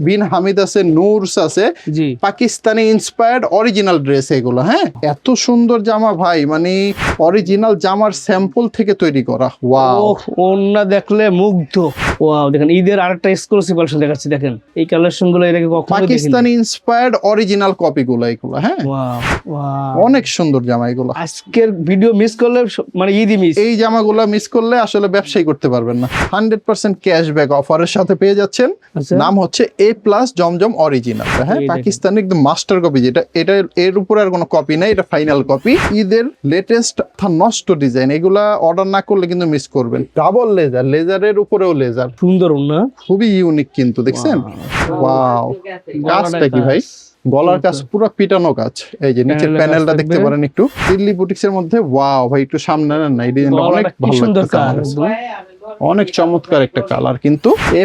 বিন হামিদ আছে, নূরস আছে, জি Pakistani inspired original dress এগুলো। হ্যাঁ, এত সুন্দর জামা ভাই, মানে অরিজিনাল জামার স্যাম্পল থেকে তৈরি করা। ওয়াও, ওহ ওন্না দেখলে মুগ্ধ। ওয়াও দেখেন ঈদের আরেকটা এক্সক্লুসিভ কালেকশন দেখাচ্ছি, দেখেন এই কালেকশন গুলো এর আগে কখনো দেখিনি। পাকিস্তানি ইন্সপায়ার্ড অরিজিনাল কপি গুলো। হ্যাঁ, ওয়াও ওয়াও, অনেক সুন্দর জামা এগুলো। আজকের ভিডিও মিস করলে মানে ঈদই মিস। এই জামাগুলো মিস করলে আসলে ব্যবসায়ী করতে পারবেন না। 100% ক্যাশব্যাক অফারের সাথে পেয়ে যাচ্ছেন। আচ্ছা। নাম হচ্ছে A+ জমজম অরিজিনাল। হ্যাঁ, এই দেখেন। পাকিস্তানি একদম মাস্টার কপি, এটা এর উপরে আর কোনো কপি নাই, এটা ফাইনাল কপি। ঈদের লেটেস্ট নষ্ট ডিজাইন, এগুলা অর্ডার না করলে কিন্তু মিস করবেন। ডাবল লেজারের উপরেও লেজার, সুন্দর না, খুবই ইউনিক কিন্তু, দেখছেন? ওয়াও, কাজটা কি ভাই, গলার কাজ পুরো পিটানো কাজ। এই যে নিচের প্যানেলের প্যানেলটা কাজ দেখতে থাকবে। পারেন একটু, দিল্লি বুটিক্সের মধ্যে। ওয়াও ভাই, একটু সামনে নেন না, এই ডিজাইনটা অনেক গলাটা কি ভালো সুন্দর লাগতেছে আমার কাজ। কাছে। অনেক চমৎকার একটা কালার কিন্তু। A+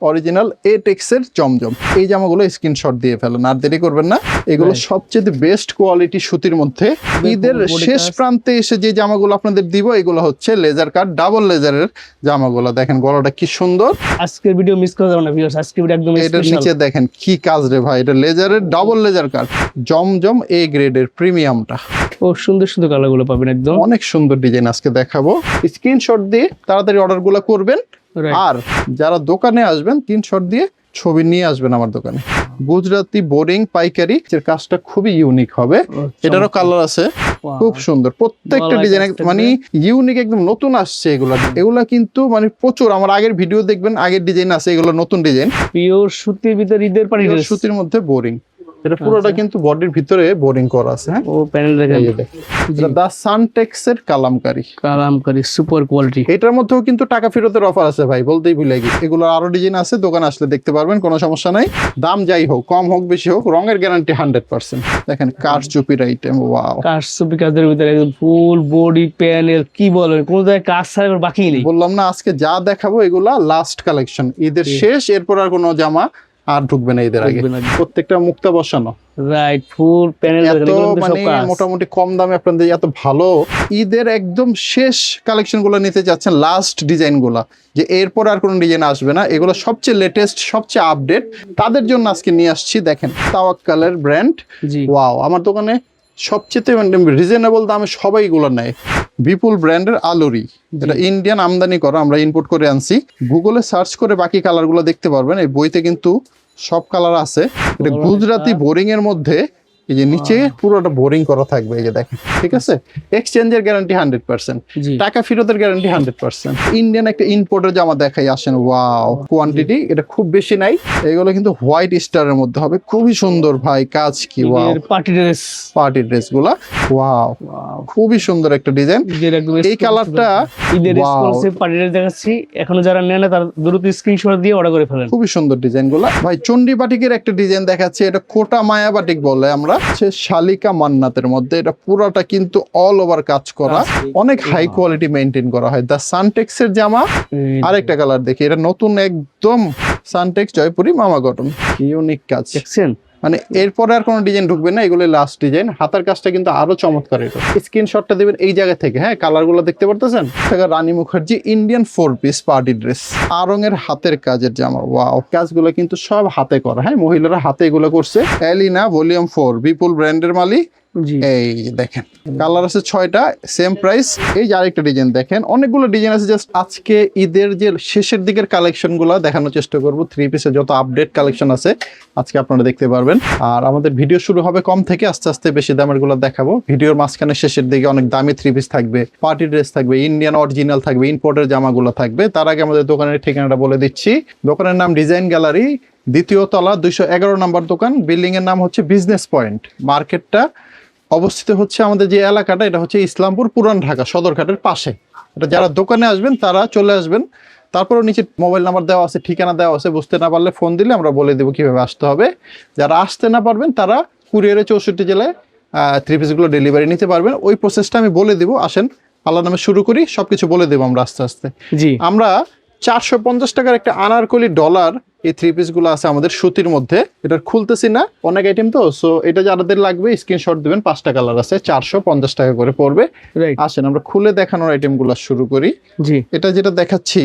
অরিজিনাল ATEX এর জমজম, এই জামাগুলো স্ক্রিনশট দিয়ে ফেলেন, আর দেরি করবেন না। এগুলো সবচেয়ে বেস্ট কোয়ালিটি সুতির মধ্যে। ঈদের শেষ প্রান্তে এসে যে জামাগুলো আপনাদের দিব, এগুলো হচ্ছে লেজার কাট, ডাবল লেজারের জামাগুলো। দেখেন গলাটা কি সুন্দর। আজকের ভিডিও মিস করা যাবে না ভিউয়ার্স, আজকের ভিডিও একদম এটার স্পেশাল। নিচে দেখেন কি কাজ রে ভাই, এটা লেজারের ডাবল লেজার কাট, জমজম A গ্রেডের প্রিমিয়ামটা। ও সুন্দর সুন্দর কালার গুলো পাবেন একদম। অনেক সুন্দর ডিজাইন আজকে দেখাবো। স্ক্রিনশট দিয়ে তাড়াতাড়ি অর্ডার গুলো করবেন। Right. আর যারা দোকানে আসবেন, স্ক্রিনশট দিয়ে ছবি নিয়ে আসবেন আমার দোকানে। গুজরাটি বোরিং পাইকারি, এর কাজটা খুবই ইউনিক হবে। এটারও কালার আছে, খুব সুন্দর প্রত্যেকটা গলায় ডিজাইন, কাজ থাকবে। মানে ইউনিক, একদম নতুন আসছে এগুলা কিন্তু মানে প্রচুর। আমার আগের ভিডিও দেখবেন, আগের ডিজাইন আছে, এগুলো নতুন ডিজাইন। পিওর সুতির ভিতর ঈদের পার্টি ড্রেস। সুতির মধ্যে বোরিং, এটা পুরোটা আচ্ছা। কিন্তু বডির ভিতরে বোরিং করা আছে। হ্যাঁ, ও প্যানেল দেখেন, এই যে দেখেন, এটা দা সানটেক্স এর কালামকারী। Kalamkari super quality. এটার মধ্যেও কিন্তু টাকা ফেরতের অফার আছে ভাই, বলতেই ভুলে গেছি। এগুলো আরো ডিজাইন আছে, দোকানে আসলে দেখতে পারবেন, কোনো সমস্যা নাই। দাম যাই হোক, কম হোক বেশি হোক, রঙের গ্যারান্টি 100%। দেখেন কারচুপির আইটেম। ওয়াও, কাজ সুপি কাজের ভিতরে একদম ফুল বডি প্যানেল, কি বলেন কোন জায়গায় কাজ ছাড়া এবার বাকি নেই। বললাম না আজকে যা দেখাবো এগুলা লাস্ট কালেকশন, ঈদের শেষ, এরপর আর কোনো জামা আর ঢুকবে না ঈদের আগে। ঢুকবে না। প্রত্যেকটা মুক্তা বসানো, রাইট, ফুল প্যানেল এত মানে মোটামুটি কম দামে আপনাদের এত ভালো ঈদের একদম শেষ কালেকশন গুলো নিতে যাচ্ছেন, লাস্ট ডিজাইন গুলা, যে এরপর আর কোনো ডিজাইন আসবে না, এগুলো সবচেয়ে লেটেস্ট, সবচেয়ে আপডেট, তাদের জন্য আজকে নিয়ে আসছি। দেখেন তাওয়াক্কালের ব্র্যান্ড। জি ওয়াও, আমার দোকানে সবচেয়ে রিজনেবল দামে সবাই এগুলো নেয়। বিপুল ব্র্যান্ডের আলোরি, এটা ইন্ডিয়ান আমদানি করা, আমরা ইম্পোর্ট করে আনছি। গুগলে সার্চ করে বাকি কালার গুলো দেখতে পারবেন, এই বইতে কিন্তু সব কালার আছে। এটা গুজরাটি বোরিং এর মধ্যে, এই যে নিচে পুরোটা বোরিং করা থাকবে, এই যে দেখেন, ঠিক আছে। এক্সচেঞ্জের গ্যারান্টি 100%, জি টাকা ফেরতের গ্যারান্টি 100%। ইন্ডিয়ান একটা ইম্পোর্টের জামা দেখাই, আসেন। ওয়াও, কোয়ান্টিটি এটা খুব বেশি নাই। এগুলো কিন্তু হোয়াইট স্টারের মধ্যে হবে, খুবই সুন্দর ভাই, কাজ কি। Wow, party dress, party dress গুলা। ওয়াও, খুবই সুন্দর একটা ডিজাইন। ঈদের একদম এই কালারটা ঈদের এক্সক্লুসিভ পার্টি ড্রেস দেখাচ্ছি, এখনো যারা নেন না তার দ্রুত স্ক্রিনশট দিয়ে অর্ডার করে ফেলেন। খুবই সুন্দর ডিজাইন গুলা ভাই। চন্ডী বাটিকের একটা ডিজাইন দেখাচ্ছে, এটা কোটা মায়া বাটিক বলে আমরা, শালিকা মান্নাতের মধ্যে। এটা পুরোটা কিন্তু অল ওভার কাজ করা, অনেক হাই কোয়ালিটি মেনটেন করা হয়। দা সানটেক্স এর জামা। আরেকটা কালার দেখি, এটা নতুন একদম, সানটেক্স জয়পুরি মামা কটন, ইউনিক কাজ দেখছেন, মানে এরপরে আর কোনো ডিজাইন ঢুকবে না, এগুলো লাস্ট ডিজাইন। হাতার কাজটা কিন্তু আরো চমৎকার। এটা স্ক্রিনশটটা দেবেন এই জায়গা থেকে। হ্যাঁ, কালার গুলো দেখতে পারতেছেন। Rani Mukherjee Indian 4 piece party dress, আরঙের হাতের কাজের জামা। ওয়াও, কাজগুলো কিন্তু সব হাতে করা। হ্যাঁ, মহিলারা হাতে এগুলো করছে। এলিনা ভলিউম 4, বিপুল ব্র্যান্ডের মালি। জি এই দেখেন, কালার আছে 6টা, সেম প্রাইস। এই যে আরেকটা ডিজাইন দেখেন, অনেকগুলো ডিজাইন আছে। জাস্ট আজকে ঈদের যে শেষের দিকের কালেকশন গুলো দেখানোর চেষ্টা করবো। 3 পিসের যত আপডেট কালেকশন আছে আজকে আপনারা দেখতে পারবেন। আর আমাদের ভিডিও শুরু হবে কম থেকে, আস্তে আস্তে বেশি দামের গুলো দেখাবো। ভিডিওর মাঝখানে শেষের দিকে অনেক দামি 3 পিস থাকবে, পার্টি ড্রেস থাকবে, ইন্ডিয়ান অরিজিনাল থাকবে, ইম্পোর্টের জামাগুলো থাকবে। তার আগে আমাদের দোকানের ঠিকানাটা বলে দিচ্ছি। দোকানের নাম ডিজাইন গ্যালারি, 2য় তলা, 211 নম্বর দোকান। বিল্ডিং এর নাম হচ্ছে বিজনেস পয়েন্ট। মার্কেটটা অবস্থিত হচ্ছে আমাদের যে এলাকাটা, এটা হচ্ছে ইসলামপুর পুরান ঢাকা সদরঘাটের পাশে। এটা যারা দোকানে আসবেন তারা চলে আসবেন। তারপরেও নিচে মোবাইল নাম্বার দেওয়া আছে, ঠিকানা দেওয়া আছে, বুঝতে না পারলে ফোন দিলে আমরা বলে দেবো কিভাবে আসতে হবে। যারা আসতে না পারবেন তারা কুরিয়ারে 64 জেলায় 3 পিসগুলো ডেলিভারি নিতে পারবেন। ওই প্রসেসটা আমি বলে দেবো। আসেন আল্লাহর নামে শুরু করি, সবকিছু বলে দেবো আমরা আস্তে আস্তে। জি আমরা 450 টাকার একটা আনারকলি ডলার, এই 3 পিসগুলো আছে আমাদের সুতির মধ্যে। এটা খুলতেছি না, অনেক আইটেম তো, সো এটা যাদের লাগবে স্ক্রিনশট দিবেন। 5টা কালার আছে, 450 টাকা করে পড়বে। রাইট, আসেন আমরা খুলে দেখানোর আইটেমগুলো শুরু করি। জি এটা যেটা দেখাচ্ছি,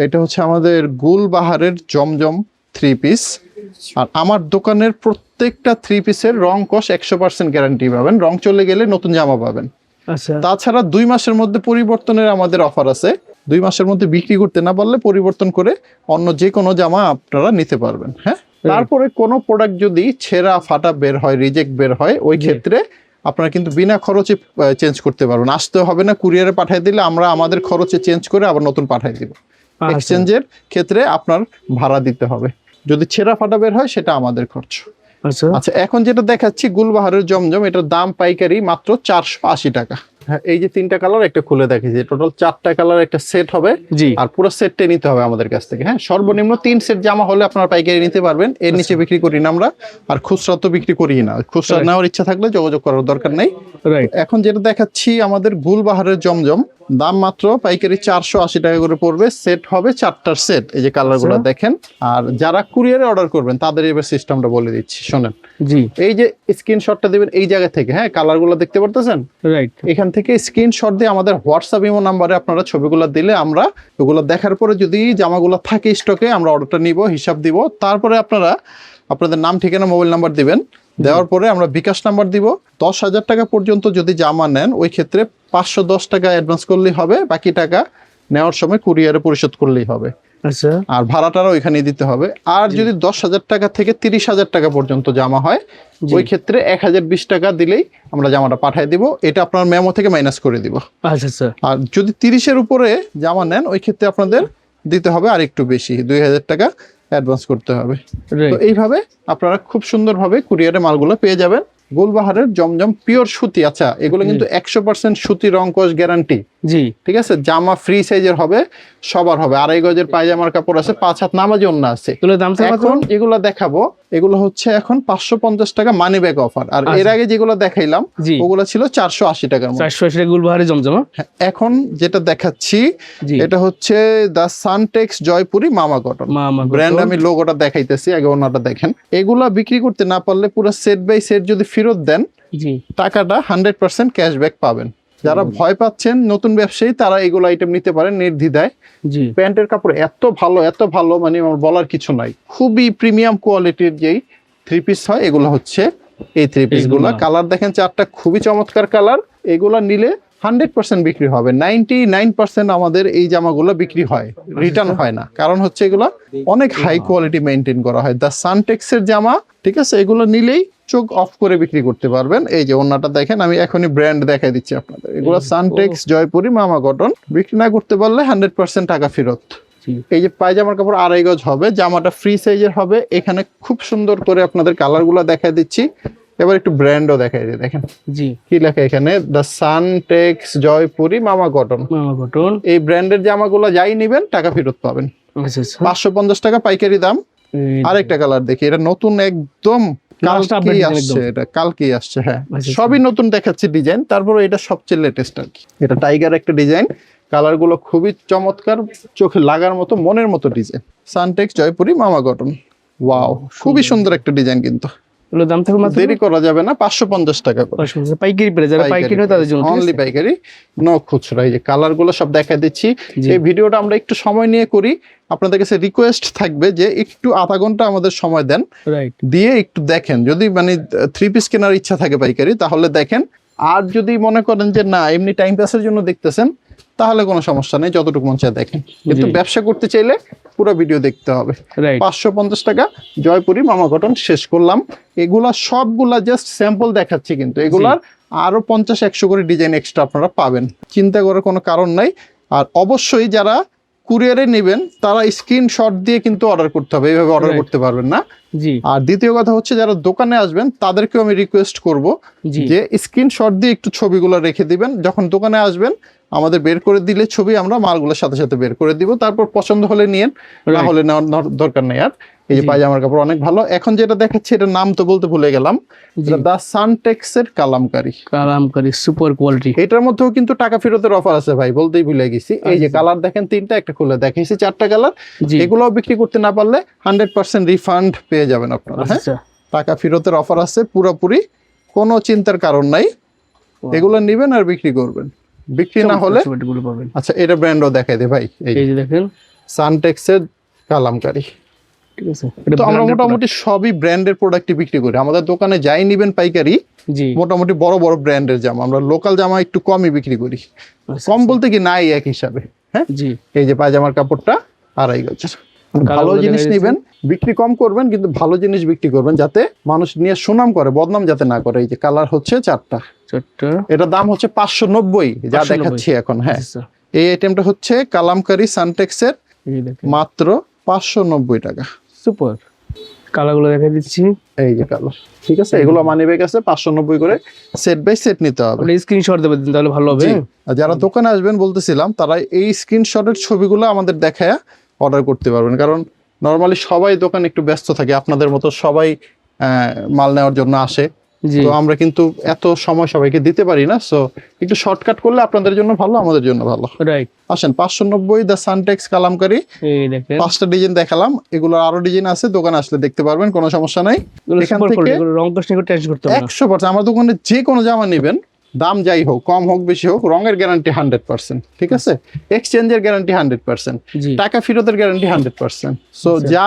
এটা হচ্ছে আমাদের গুলবাহারের জমজম থ্রি পিস। আর আমার দোকানের প্রত্যেকটা থ্রি পিসের রং কষ 100% গ্যারান্টি পাবেন, রং চলে গেলে নতুন জামা পাবেন। আচ্ছা তাছাড়া 2 মাসের মধ্যে পরিবর্তনের আমাদের অফার আছে, 2 মাসের মধ্যে বিক্রি করতে না পারলে পরিবর্তন করে অন্য যে কোনো জামা আপনারা নিতে পারবেন। হ্যাঁ, তারপরে কোনো প্রোডাক্ট যদি ছেঁড়া ফাটা বের হয়, রিজেক্ট বের হয়, ওই ক্ষেত্রে আপনারা কিন্তু বিনা খরচে চেঞ্জ করতে পারবেন, আসতে হবে না, কুরিয়ারে পাঠিয়ে দিলে আমরা আমাদের খরচে চেঞ্জ করে আবার নতুন পাঠিয়ে দিব। এক্সচেঞ্জের ক্ষেত্রে আপনার ভাড়া দিতে হবে, যদি ছেঁড়া ফাটা বের হয় সেটা আমাদের খরচ। আচ্ছা আচ্ছা, এখন যেটা দেখাচ্ছি গুলবাহারের জমজম, এটার দাম পাইকারি মাত্র 480 টাকা। হ্যাঁ, এই যে 3টা কালার একটা খুলে দেখেছি, টোটাল 4টা কালার একটা সেট হবে। জি আর পুরো সেটটাই নিতে হবে আমাদের কাছ থেকে। হ্যাঁ, সর্বনিম্ন 3 সেট জামা হলে আপনারা পাইকারি নিতে পারবেন, এর নিচে বিক্রি করি না আমরা। আর খুচরা তো বিক্রি করি না, খুচরা নেওয়ার ইচ্ছা থাকলে যোগাযোগ করার দরকার নেই। রাইট এখন যেটা দেখাচ্ছি আমাদের গুলবাহারের জমজম, দাম মাত্র পাইকারি 480 টাকা করে পড়বে, সেট হবে 4টার সেট। এই যে কালারগুলো দেখেন। আর যারা কুরিয়ারে অর্ডার করবেন তাদের এবার সিস্টেমটা বলে দিচ্ছি, শোনেন। জি এই যে স্ক্রিনশটটা দিবেন এই জায়গা থেকে, হ্যাঁ, কালারগুলো দেখতে পারতেছেন, রাইট এখান থেকে স্ক্রিনশট দিয়ে আমাদের হোয়াটসঅ্যাপ ইমো নাম্বারে আপনারা ছবিগুলো দিলে আমরা ওগুলো দেখার পরে যদি জামাগুলো থাকে স্টকে আমরা অর্ডারটা নিব, হিসাব দিব। তারপরে আপনারা আপনাদের নাম, ঠিকানা, মোবাইল নাম্বার দিবেন, দেওয়ার পরে আমরা বিকাশ নাম্বার দিব। 10,000 টাকা পর্যন্ত যদি জামা নেন ওই ক্ষেত্রে 510 টাকা অ্যাডভান্স করলেই হবে, বাকি টাকা নেওয়ার সময় কুরিয়ারে পরিশোধ করলেই হবে। আচ্ছা আর ভাড়াটারও ওইখানেই দিতে হবে। আর যদি 10,000 টাকা থেকে 30,000 টাকা পর্যন্ত জামা হয় ওই ক্ষেত্রে 1,020 টাকা দিলেই আমরা জামাটা পাঠিয়ে দিব, এটা আপনার মেমো থেকে মাইনাস করে দিব। আচ্ছা আচ্ছা আর যদি 30-এর উপরে জামা নেন ওই ক্ষেত্রে আপনাদের দিতে হবে আর একটু বেশি, 2,000 টাকা অ্যাডভান্স করতে হবে। তো এইভাবে আপনারা খুব সুন্দরভাবে কুরিয়ারে মালগুলো পেয়ে যাবেন। গুলবাহারের জমজম পিওর সুতি। আচ্ছা, এগুলো কিন্তু 100% সুতি, রং কস গ্যারান্টি। জি ঠিক আছে, জামা ফ্রি সাইজের হবে, সবার হবে। 2.5 গজের পায়জামার কাপড় আছে, 5 হাত নামাজি ওন্না আছে। এগুলোর দাম এখন এগুলো দেখাবো, এগুলো হচ্ছে এখন 550 টাকা মানি ব্যাক অফার। আর এর আগে যেগুলো দেখাইলাম ওগুলো ছিল 480 টাকার মধ্যে। 480 টাকা গুলবাহারে জমজম। এখন যেটা দেখাচ্ছি এটা হচ্ছে দা সানটেক্স জয়পুরি মামা কটন ব্র্যান্ড। আমি লোগোটা দেখাইতেছি, আগে ওনাটা দেখেন। এগুলা বিক্রি করতে না পারলে পুরো সেট বাই সেট যদি ফেরত দেন টাকাটা 100% ক্যাশব্যাক পাবেন। যারা ভয় পাচ্ছেন নতুন ব্যবসায়ী তারা এগুলো আইটেম নিতে পারেন নির্দ্বিধায়। প্যান্টের কাপড় এত ভালো মানে আমার বলার কিছু নাই। খুবই প্রিমিয়াম কোয়ালিটির যেই থ্রি পিস হয় এগুলো হচ্ছে এই থ্রি পিস গুলা। কালার দেখেন 4টা খুবই চমৎকার কালার। এগুলা নিলে 100% বিক্রি হবে। 99% আমাদের এই জামাগুলো বিক্রি হয়, রিটার্ন হয় না। কারণ হচ্ছে এগুলো অনেক হাই কোয়ালিটি মেনটেন করা হয়। দা সানটেক্সের জামা, ঠিক আছে, এগুলো নিলেই চোখ অফ করে বিক্রি করতে পারবেন। এই যে ওন্নাটা দেখেন, আমি এখনই ব্র্যান্ড দেখাই দিচ্ছি আপনাদের। এগুলো সানটেক্স জয়পুরি মামা কটন। বিক্রি না করতে পারলে 100% টাকা ফেরত। এই যে পায়জামার কাপড় 2.5 গজ হবে, জামাটা ফ্রি সাইজের হবে। এখানে খুব সুন্দর করে আপনাদের কালারগুলো দেখাই দিচ্ছি। এবার একটু ব্র্যান্ডও দেখাই দিই, দেখেন কি লেখা এখানে, দা সানটেক্স জয়পুরি মামা কটন। এই ব্র্যান্ডের জামাগুলো যাই নিবেন টাকা ফেরত পাবেন। 550 টাকা পাইকারি দাম। আরেকটা কালার দেখি, এটা নতুন একদম কালকেই আসছে। হ্যাঁ, সবই নতুন দেখাচ্ছে ডিজাইন, তারপরে এটা সবচেয়ে লেটেস্ট আর কি। এটা টাইগার একটা ডিজাইন, কালার গুলো খুবই চমৎকার, চোখে লাগার মতো, মনের মতো ডিজাইন। সানটেক্স জয়পুরি মামা কটন, ওয়াও, খুবই সুন্দর একটা ডিজাইন। কিন্তু দাম থাকবে মাত্র, দেরি করা যাবে না, 550 টাকা করে পাইকারি প্রাইস। যারা পাইকারি হয় তাদের জন্য অনলি পাইকারি, নো খুচরা। এই যে কালার গুলো সব দেখাই দিচ্ছি। এই ভিডিওটা আমরা একটু সময় নিয়ে করি, আপনাদের কাছে রিকোয়েস্ট থাকবে যে একটু আধা ঘন্টা আমাদের সময় দেন, দিয়ে একটু দেখেন। যদি মানে থ্রি পিস কেনার ইচ্ছা থাকে পাইকারি তাহলে দেখেন। আর যদি মনে করেন যে না এমনি টাইম পাসের জন্য দেখতেছেন তাহলে কোনো সমস্যা নেই, যতটুকু মন চায় দেখেন। কিন্তু ব্যবসা করতে চাইলে পুরো ভিডিও দেখতে হবে। 550 টাকা জয়পুরি মামা কটন শেষ করলাম। এগুলা সবগুলা জাস্ট স্যাম্পল দেখাচ্ছি, কিন্তু এগুলার আরো 50-100 করে ডিজাইন এক্সট্রা আপনারা পাবেন, চিন্তা করার কোনো কারণ নাই। আর অবশ্যই যারা কুরিয়ারে নেবেন তারা স্ক্রিনশট দিয়ে কিন্তু অর্ডার করতে হবে, এইভাবে অর্ডার করতে পারবেন না। আর দ্বিতীয় কথা হচ্ছে যারা দোকানে আসবেন তাদেরকেও আমি রিকোয়েস্ট করব যে স্ক্রিনশট দিয়ে একটু ছবিগুলো রেখে দিবেন। যখন দোকানে আসবেন আমাদের বের করে দিলে ছবি আমরা মালগুলোর সাথে সাথে বের করে দিব, তারপর পছন্দ হলে নিয়েন, না হলে নেওয়ার দরকার নেই। আর এই যে পায়জামার কাপড় অনেক ভালো। এখন যেটা দেখাচ্ছি এটার নাম তো বলতে ভুলে গেলাম, দা সানটেক্স এর কালামকারী সুপার কোয়ালিটি। এটার মধ্যেও কিন্তু টাকা ফেরতের অফার আছে ভাই, বলতেই ভুলে গেছি। এই যে কালার দেখেন 3টা, একটা খুলে দেখাইছি 4টা কালার। এগুলোও বিক্রি করতে না পারলে 100% রিফান্ড পেয়ে যাবেন আপনারা। হ্যাঁ, টাকা ফেরতের অফার আছে পুরোপুরি, কোনো চিন্তার কারণ নাই। এগুলো নেবেন আর বিক্রি করবেন, বিক্রি না হলে আচ্ছা এটা ব্র্যান্ডও দেখাই দে ভাই। এই যে দেখেন সানটেক্স এর কালামকারী, ঠিক আছে। এটা তো আমরা branded মোটামুটি সবই ব্র্যান্ডের প্রোডাক্টই বিক্রি করি। আমাদের দোকানে যাই নিবেন পাইকারি, product। জি মোটামুটি বড় বড় ব্র্যান্ডের জামা। আমরা লোকাল জামা একটু কমই বিক্রি করি, আচ্ছা, কম আচ্ছা। বলতে কি নাই এক হিসাবে। হ্যাঁ, জি এই যে পায়জামার কাপড়টা 2.5 গজের। ভালো কালারগুলো জিনিস দেখা নিবেন, বিক্রি কম করবেন, কিন্তু ভালো জিনিস বিক্রি করবেন যাতে মানুষ নিয়ে সুনাম করে, বদনাম যাতে না করে। এই যে কালার হচ্ছে 4টা, চারটা। এটার দাম হচ্ছে 590 যা 590 দেখাচ্ছি এখন। হ্যাঁ, আচ্ছা, এই আইটেমটা হচ্ছে কালামকারী সানটেক্সের, এই দেখেন মাত্র 590 টাকা। সুপার। কালারগুলো দেখা দিচ্ছি। এই যে কালার, ঠিক আছে, এগুলো মানি ব্যাগ আছে 590 করে, সেট বাই সেট নিতে হবে। আপনি স্ক্রিনশট দেবেন তাহলে ভালো হবে। জি, আর যারা দোকানে আসবেন বলতেছিলাম, তারা এই স্ক্রিনশটের ছবিগুলো আমাদের দেখায় অর্ডার করতে পারবেন। কারণ নর্মালি সবাই দোকানে একটু ব্যস্ত থাকে, আপনাদের মতো সবাই মাল নেওয়ার জন্য আসে। জি তো আমরা কিন্তু এত সময় সবাইকে দিতে পারি না, সো একটু শর্টকাট করলে আপনাদের জন্য ভালো, আমাদের জন্য ভালো। রাইট। আসেন, 590 দ্য সানটেক্স কালামকারী। এই দেখেন 5টা ডিজাইন দেখালাম, এগুলো আরো ডিজাইন আছে, দোকানে আসলে দেখতে পারবেন, কোনো সমস্যা নাই। এগুলো এখান সুপার থেকে কোয়ালিটি, এগুলো রং কষ্ট নিয়ে টেনশন করতে হবে না। 100% আমার দোকানে যে কোনো জামা নেবেন, দাম যাই হোক, কম হোক বেশি হোক, রঙের গ্যারান্টি 100%, ঠিক আছে, এক্সচেঞ্জের গ্যারান্টি 100%, জি টাকা ফেরতের গ্যারান্টি 100%। সো আচ্ছা। যা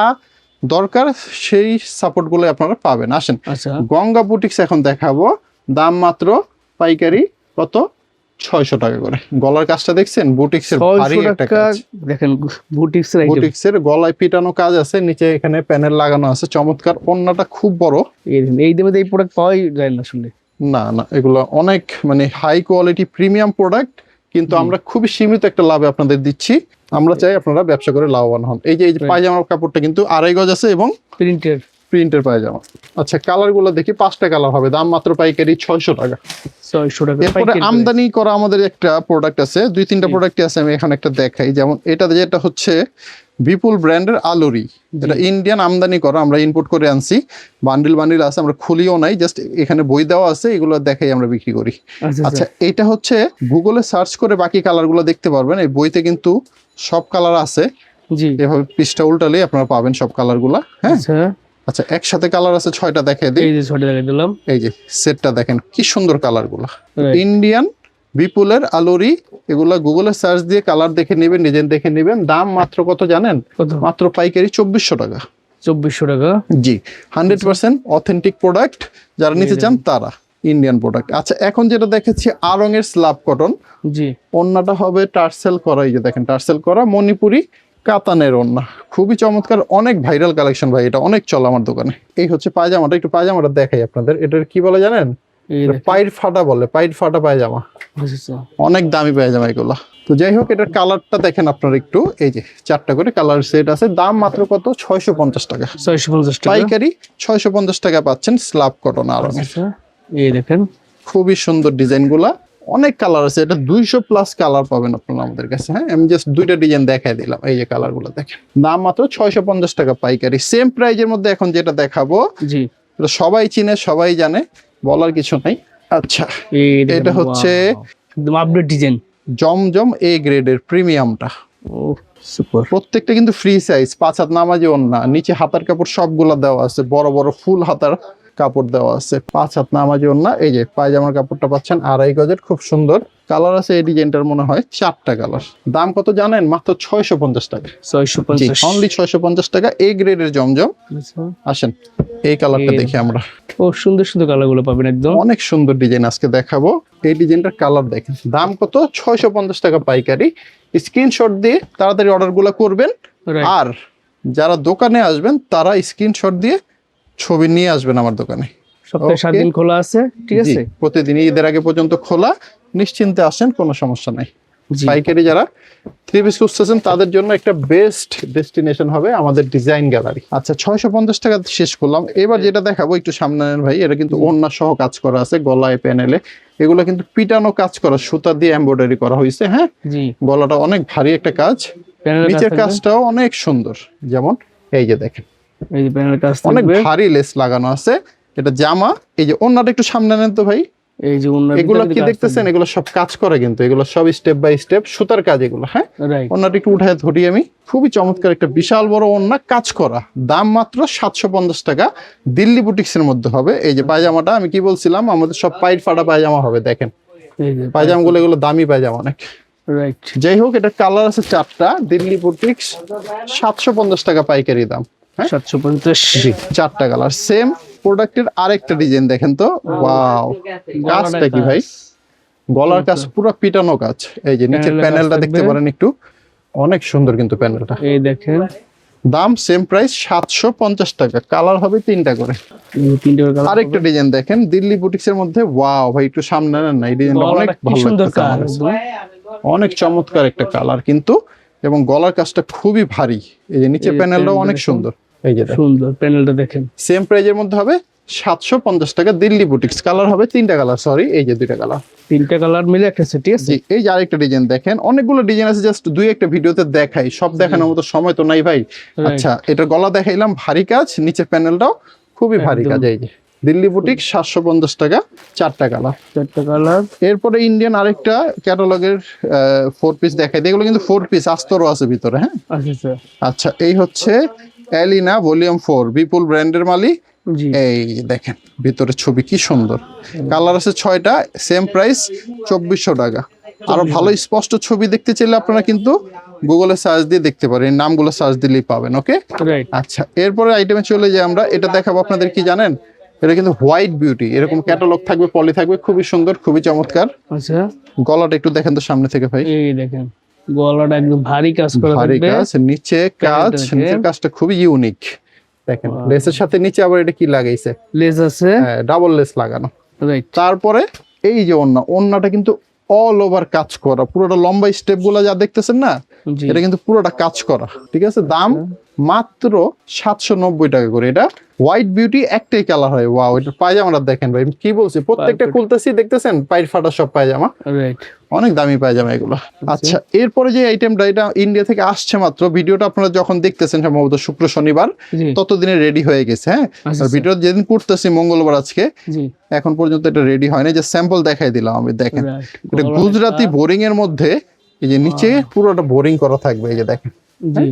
দরকার সেই সাপোর্ট গুলো আপনারা পাবেন। আসেন, আচ্ছা গঙ্গা বুটিক্স এখন দেখাবো। দাম মাত্র পাইকারি কত, 600 টাকা করে। গলার কাজটা দেখছেন, বুটিক্সের ভারী 600 একটা টাকা। কাজ। দেখেন বুটিক্সের আইটেম। বুটিক্সের গলায় পিটানো কাজ আছে, নিচে এখানে প্যানেল লাগানো আছে, চমৎকার। ওড়নাটা খুব বড়। এই দামে তো এই প্রোডাক্ট পাওয়াই যায় না আসলে। না না, এগুলো অনেক মানে হাই কোয়ালিটি প্রিমিয়াম প্রোডাক্ট, কিন্তু আমরা খুবই সীমিত একটা লাভে আপনাদের দিচ্ছি। আমরা চাই আপনারা ব্যবসা করে লাভবান হন। এই যে Right. পায়জামার কাপড়টা কিন্তু 2.5 গজ আছে এবং প্রিন্টের। প্রিন্টের পায়জামা। আচ্ছা, কালার গুলো দেখি, 5টা কালার হবে, দাম মাত্র পাইকারি 600 টাকা। 600 টাকা এরপরে পাইকারি আমদানি করা আমাদের একটা প্রোডাক্ট আছে, 2-3টা প্রোডাক্ট আছে, আমি এখানে একটা দেখাই। যেমন এটা, যেটা হচ্ছে বিপুল ব্র্যান্ডের আলোরি, এটা ইন্ডিয়ান আমদানি করা, আমরা ইম্পোর্ট করে আনছি। বান্ডিল বান্ডিল আছে, আমরা খুলিও নাই, জাস্ট এখানে বই দেওয়া আছে, এগুলো দেখাই আমরা বিক্রি করি। আচ্ছা আচ্ছা, এটা হচ্ছে গুগলে সার্চ করে বাকি কালারগুলো দেখতে পারবেন। এই বইতে কিন্তু সব কালার আছে, জি এভাবে পৃষ্ঠা উল্টালেই আপনারা পাবেন সব কালারগুলো। হ্যাঁ, আচ্ছা আচ্ছা, একসাথে কালার আছে 6টা, দেখাই দিই। এই যে 6 টাকা দিলাম। এই যে সেটটা দেখেন, কি সুন্দর কালারগুলো। Right. ইন্ডিয়ান বিপুলের আলোরি, এগুলা গুগলে সার্চ দিয়ে কালার দেখে নেবেন, ডিজাইন দেখে নেবেন। দাম মাত্র কত জানেন? কত? মাত্র পাইকারি 2400 টাকা। 2400 টাকা। জি, 100% অথেন্টিক প্রোডাক্ট, যারা নিতে চান তারা। Indian product. আচ্ছা, এখন যেটা দেখেছি আরঙের স্ল্যাব কটন, জি ওন্নাটা হবে টার্সেল করা। এই যে দেখেন, টার্সেল করা মণিপুরি কাতানের ওন্না, খুবই চমৎকার, অনেক ভাইরাল কালেকশন ভাই, এটা অনেক চলে আমার দোকানে। এই হচ্ছে পায়জামাটা, একটু পায়জামাটা দেখাই আপনাদের। এটার কি বলে জানেন? এই এটা দেখেন। পাইট ফাটা বলে, পাইট ফাটা পায়জামা। আচ্ছা অনেক দামি পায়জামা এগুলো। তো যাই হোক, এটার কালারটা দেখেন আপনারা একটু। এই যে 4টা করে কালার সেট আছে, দাম মাত্র কত, 650 টাকা। 650 টাকা পাইকারি 650 টাকা পাচ্ছেন, স্ল্যাব কটন আরঙের। আচ্ছা এই দেখেন খুবই সুন্দর ডিজাইন গুলা, অনেক কালার আছে, এটা 200+ কালার পাবেন আপনারা আমাদের কাছে। হ্যাঁ, আমি জাস্ট 2টা ডিজাইন দেখাই দিলাম। এই যে কালার গুলো দেখেন, দাম মাত্র 650 টাকা পাইকারি। সেম প্রাইজের মধ্যে এখন যেটা দেখাবো, জি এটা সবাই চিনে, সবাই জানে, বলার কিছু নাই। আচ্ছা, এই দেখেন, এটা হচ্ছে wow, একদম আপডেট ডিজাইন। জমজম এ গ্রেডের প্রিমিয়ামটা। ও সুপার। প্রত্যেকটা কিন্তু ফ্রি সাইজ, 5 হাত নামাজি ওন্না, নিচে হাতার কাপড় সবগুলা দেওয়া আছে, বড় বড় ফুল হাতার কাপড় দেওয়া আছে, 5 হাত নামাজি ওন্না। এই যে পায়জামার কাপড়টা পাচ্ছেন 2.5 গজের, খুব সুন্দর কালার আছে। এই ডিজাইনটার মনে হয় 4টা কালার। দাম কত জানেন? মাত্র 650 টাকা। 650। অনলি 650 টাকা, এ গ্রেডের জমজম। আচ্ছা। আসেন, এই কালারটা দেখি আমরা। ও সুন্দর সুন্দর কালার গুলো পাবেন একদম। অনেক সুন্দর ডিজাইন আজকে দেখাবো। এই ডিজাইনটার কালার দেখেন, দাম কত, 650 টাকা পাইকারি। স্ক্রিনশট দিয়ে তাড়াতাড়ি অর্ডার গুলা করবেন। Right. আর যারা দোকানে আসবেন, তারা স্ক্রিনশট দিয়ে ছবি নিয়ে আসবেন আমার দোকানে। সপ্তাহে 7 দিন খোলা আছে, ঠিক জি, আছে। প্রতিদিন ঈদের আগে পর্যন্ত খোলা, নিশ্চিন্তে আসেন, কোনো সমস্যা নাই। জি পাইকারি যারা 3 পিস খুঁজতেছেন, তাদের জন্য একটা বেস্ট ডেস্টিনেশন হবে আমাদের ডিজাইন গ্যালারি। আচ্ছা, 650 টাকা শেষ করলাম। এবার যেটা দেখাবো, একটু সামনে নেন ভাই। এটা কিন্তু ওড়না সহ কাজ করা আছে, গলায় প্যানেলে। এগুলো কিন্তু পিটানো কাজ করা, সুতা দিয়ে এমব্রয়ডারি করা হয়েছে। হ্যাঁ, জি গলাটা অনেক ভারী একটা কাজ, প্যানেলের নিচের কাজ থাকবে। কাজটাও অনেক সুন্দর। যেমন এই যে দেখেন, এই যে প্যানেলের কাজ অনেক থাকবে। ভারী লেস লাগানো আছে। এটা জামা। এই যে ওড়নাটা একটু সামনে নেন তো ভাই। এই যে অন্য এগুলো কি দেখতেছেন, এগুলো সব কাজ করে, কিন্তু এগুলো সব স্টেপ বাই স্টেপ সুতার কাজ এগুলো। হ্যাঁ, রাইট। ওড়নাটা একটু উঠায় ধরি আমি। খুবই চমৎকার একটা বিশাল বড় ওড়না, কাজ করা। দাম মাত্র 750 টাকা, দিল্লি বুটিক্সের মধ্যে হবে। এই যে পায়জামাটা, আমি কি বলছিলাম, আমাদের সব পাইট ফাটা পায়জামা হবে। দেখেন এই যে পায়জামাগুলো, এগুলো দামি পায়জামা অনেক। রাইট। যাই হোক, এটা কালার আছে 4টা, দিল্লি বুটিক্স, 750 টাকা পাইকারি দাম। হ্যাঁ 750। জি, 4টা কালার। সেম প্রোডাক্টের আরেকটা ডিজাইন দেখেন তো, ওয়াও, কাজটা কি ভাই, গলার কাজ পুরো পিটানো কাজ। এই যে নিচের প্যানেলের কাজ প্যানেলটা দেখতে থাকবে। পারেন একটু, অনেক সুন্দর কিন্তু প্যানেলটা। এই দেখেন দাম সেম প্রাইস 750 টাকা। কালার হবে 3টা করে। এই তিনটে কালার। আরেকটা ডিজাইন দেখেন দিল্লি বুটিক্স এর মধ্যে, ওয়াও ভাই, একটু সামনে নেন না, এই ডিজাইনটা অনেক গলাটা কি ভালো সুন্দর লাগতেছে আমার কাজ। কাছে। অনেক চমৎকার একটা কালার কিন্তু, এবং গলার কাজটা খুবই ভারী। এই যে নিচে এই যে প্যানেলটাও প্যানেলটা অনেক দেখুন। সুন্দর। এই যে দেখেন, সুন্দর প্যানেলটা দেখেন। সেম প্রাইজের মধ্যে হবে 750 টাকা দিল্লি বুটিক্স। কালার হবে 3টা কালার, সরি এই যে 2টা কালার। তিনটা কালার মিলে একটা সেট, ঠিক আছে? জি, এই যে আরেকটা ডিজাইন দেখেন, অনেকগুলো ডিজাইন আছে, জাস্ট দুই একটা ভিডিওতে দেখাই, সব দেখানোর মতো সময় তো নাই ভাই। আচ্ছা, এটা গলা দেখাইলাম, ভারী কাজ, নিচের প্যানেলটাও খুবই ভারী কাজ। এই যে দিল্লি বুটিক 750 টাকা, 4টা কালার। 4টা কালার। এরপরে ইন্ডিয়ান আরেকটা ক্যাটালগের 4 পিস দেখাই, এগুলো কিন্তু 4 পিস আস্তরও আছে ভিতরে। হ্যাঁ আচ্ছা স্যার। আচ্ছা, এই হচ্ছে এলিনা ভলিউম 4, বিপুল ব্র্যান্ডের মালিক। জি। এই যে দেখেন ভিতরে ছবি কি সুন্দর, কালার আছে 6টা, সেম প্রাইস 2400 টাকা। আরো ভালো স্পষ্ট ছবি দেখতে চাইলে আপনারা কিন্তু গুগলে সার্চ দিয়ে দেখতে পারেন, এই নামগুলো সার্চ দিলেই পাবেন। ওকে, রাইট। আচ্ছা, এরপরে আইটেমে চলে যাই আমরা। এটা দেখাবো আপনাদের, কি জানেন, এটা কিন্তু হোয়াইট বিউটি, এরকম ক্যাটালগ থাকবে, পলি থাকবে, খুবই সুন্দর, খুবই চমৎকার। আচ্ছা, গলাটা একটু দেখেন তো সামনে থেকে ভাই, এই দেখেন গলাটা একদম ভারী কাজ করা ভারী থাকবে। কাজ, নিচে কাজ, দেখেন। নিচের কাজটা খুবই ইউনিক। দেখেন লেসের সাথে নিচে আবার এটা কি লাগাইছে, লেস আছে। ডাবল লেস লাগানো। রাইট। তারপরে এই যে ওন্নাটা কিন্তু অল ওভার কাজ করা, পুরোটা লম্বা স্টেপ গুলা যা দেখতেছেন না, জি। এটা কিন্তু পুরোটা কাজ করা। ঠিক আছে, দাম মাত্র 790 টাকা করে। এটা হোয়াইট বিউটি, একটাই কালার হয়। ওয়াও, এটা পায়জামাটা দেখেন ভাই, কি বলছি, প্রত্যেকটা খুলতেছি দেখতেছেন, পায়ের ফাটা সব পায়জামা, রাইট। অনেক দামি পায়জামা এগুলো। আচ্ছা, এরপরে যে আইটেমটা, এটা ইন্ডিয়া থেকে আসছে মাত্র, ভিডিওটা আপনারা যখন দেখতেছেন সম্ভবত শুক্র শনিবার, জি। ততদিনে রেডি হয়ে গেছে। হ্যাঁ, আচ্ছা, আর ভিডিও যেদিন করতেছি মঙ্গলবার আজকে, জি। এখন পর্যন্ত এটা রেডি হয় না, যে স্যাম্পল দেখাই দিলাম আমি। দেখেন রাইট। এটা গুজরাটি বোরিং এর মধ্যে, এই যে নিচে পুরোটা বোরিং করা থাকবে। এই যে দেখেন, জি।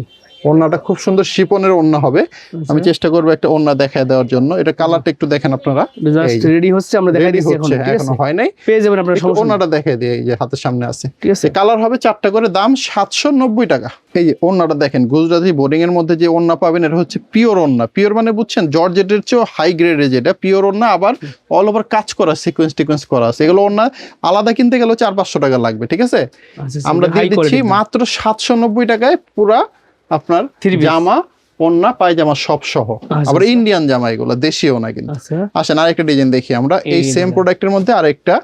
ওড়নাটা খুব সুন্দর শিপনের ওড়না হবে। আমি চেষ্টা করবো একটা ওড়না দেখায় দেওয়ার জন্য। এটা কালারটা একটু দেখেন আপনারা, জাস্ট রেডি হচ্ছে, আমরা দেখাই রেডি দিচ্ছি এখন, হচ্ছে, ঠিক আছে? এখনো হয় নাই, পেয়ে যাবেন আপনারা, একটু সমস্যা নেই। ওড়নাটা দেখাই দিয়ে, এই যে হাতের সামনে আছে। ঠিক আছে। কালার হবে 4টা করে, দাম 790 টাকা। এই যে ওড়নাটা দেখেন, গুজরাটি বোরিং এর মধ্যে যে ওড়না পাবেন, এটা হচ্ছে পিওর ওড়না। পিওর মানে বুঝছেন, জর্জেটের চেয়েও হাই গ্রেডের যেটা পিওর ওড়না, আবার অল ওভার কাজ করা, সিকোয়েন্স করা আছে। এগুলো ওড়না আলাদা কিনতে গেলেও 400-500 টাকা লাগবে। ঠিক আছে, আচ্ছা, আমরা দিয়ে দিচ্ছি মাত্র 790 টাকায়, পুরা আপনার জামা, ওড়না, পায়জামা সব সহ। আবার ইন্ডিয়ান জামা, এগুলো দেশীয় না কিন্তু। আচ্ছা, আসেন আরেকটা ডিজাইন দেখি আমরা, এই সেম প্রোডাক্টের মধ্যে আরেকটা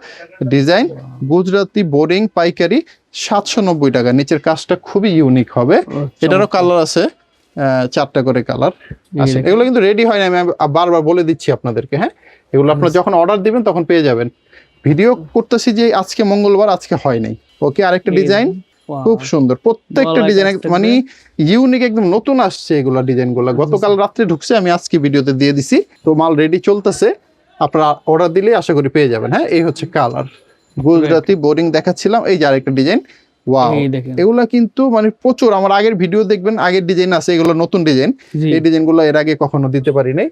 ডিজাইন, গুজরাটি বোরিং পাইকারি, 790 টাকা। নিচের কাজটা খুবই ইউনিক হবে। এটারও কালার আছে 4টা করে কালার আছে। এগুলো কিন্তু রেডি হয় না, আমি বারবার বলে দিচ্ছি আপনাদেরকে। হ্যাঁ, এগুলো আপনারা যখন অর্ডার দিবেন তখন পেয়ে যাবেন। ভিডিও করতেছি যে আজকে মঙ্গলবার, আজকে হয় নাই। ওকে, আরেকটা ডিজাইন খুব সুন্দর, প্রত্যেকটা ডিজাইন মানে ইউনিক, একদম নতুন আসছে এগুলা ডিজাইন গুলা। গতকাল রাত্রে ঢুকছে, আমি আজকে ভিডিওতে দিয়ে দিছি, তো মাল রেডি চলতেছে, আপনারা অর্ডার দিলে আশা করি পেয়ে যাবেন। হ্যাঁ, এই হচ্ছে কালার, গুজরাটি বোরিং দেখাচ্ছিলাম। এই যে আরেকটা ডিজাইন, ওয়াও, এগুলা কিন্তু মানে প্রচুর, আমার আগের ভিডিও দেখবেন, আগের ডিজাইন আছে, এগুলো নতুন ডিজাইন। এই ডিজাইনগুলো এর আগে কখনো দিতে পারি নাই।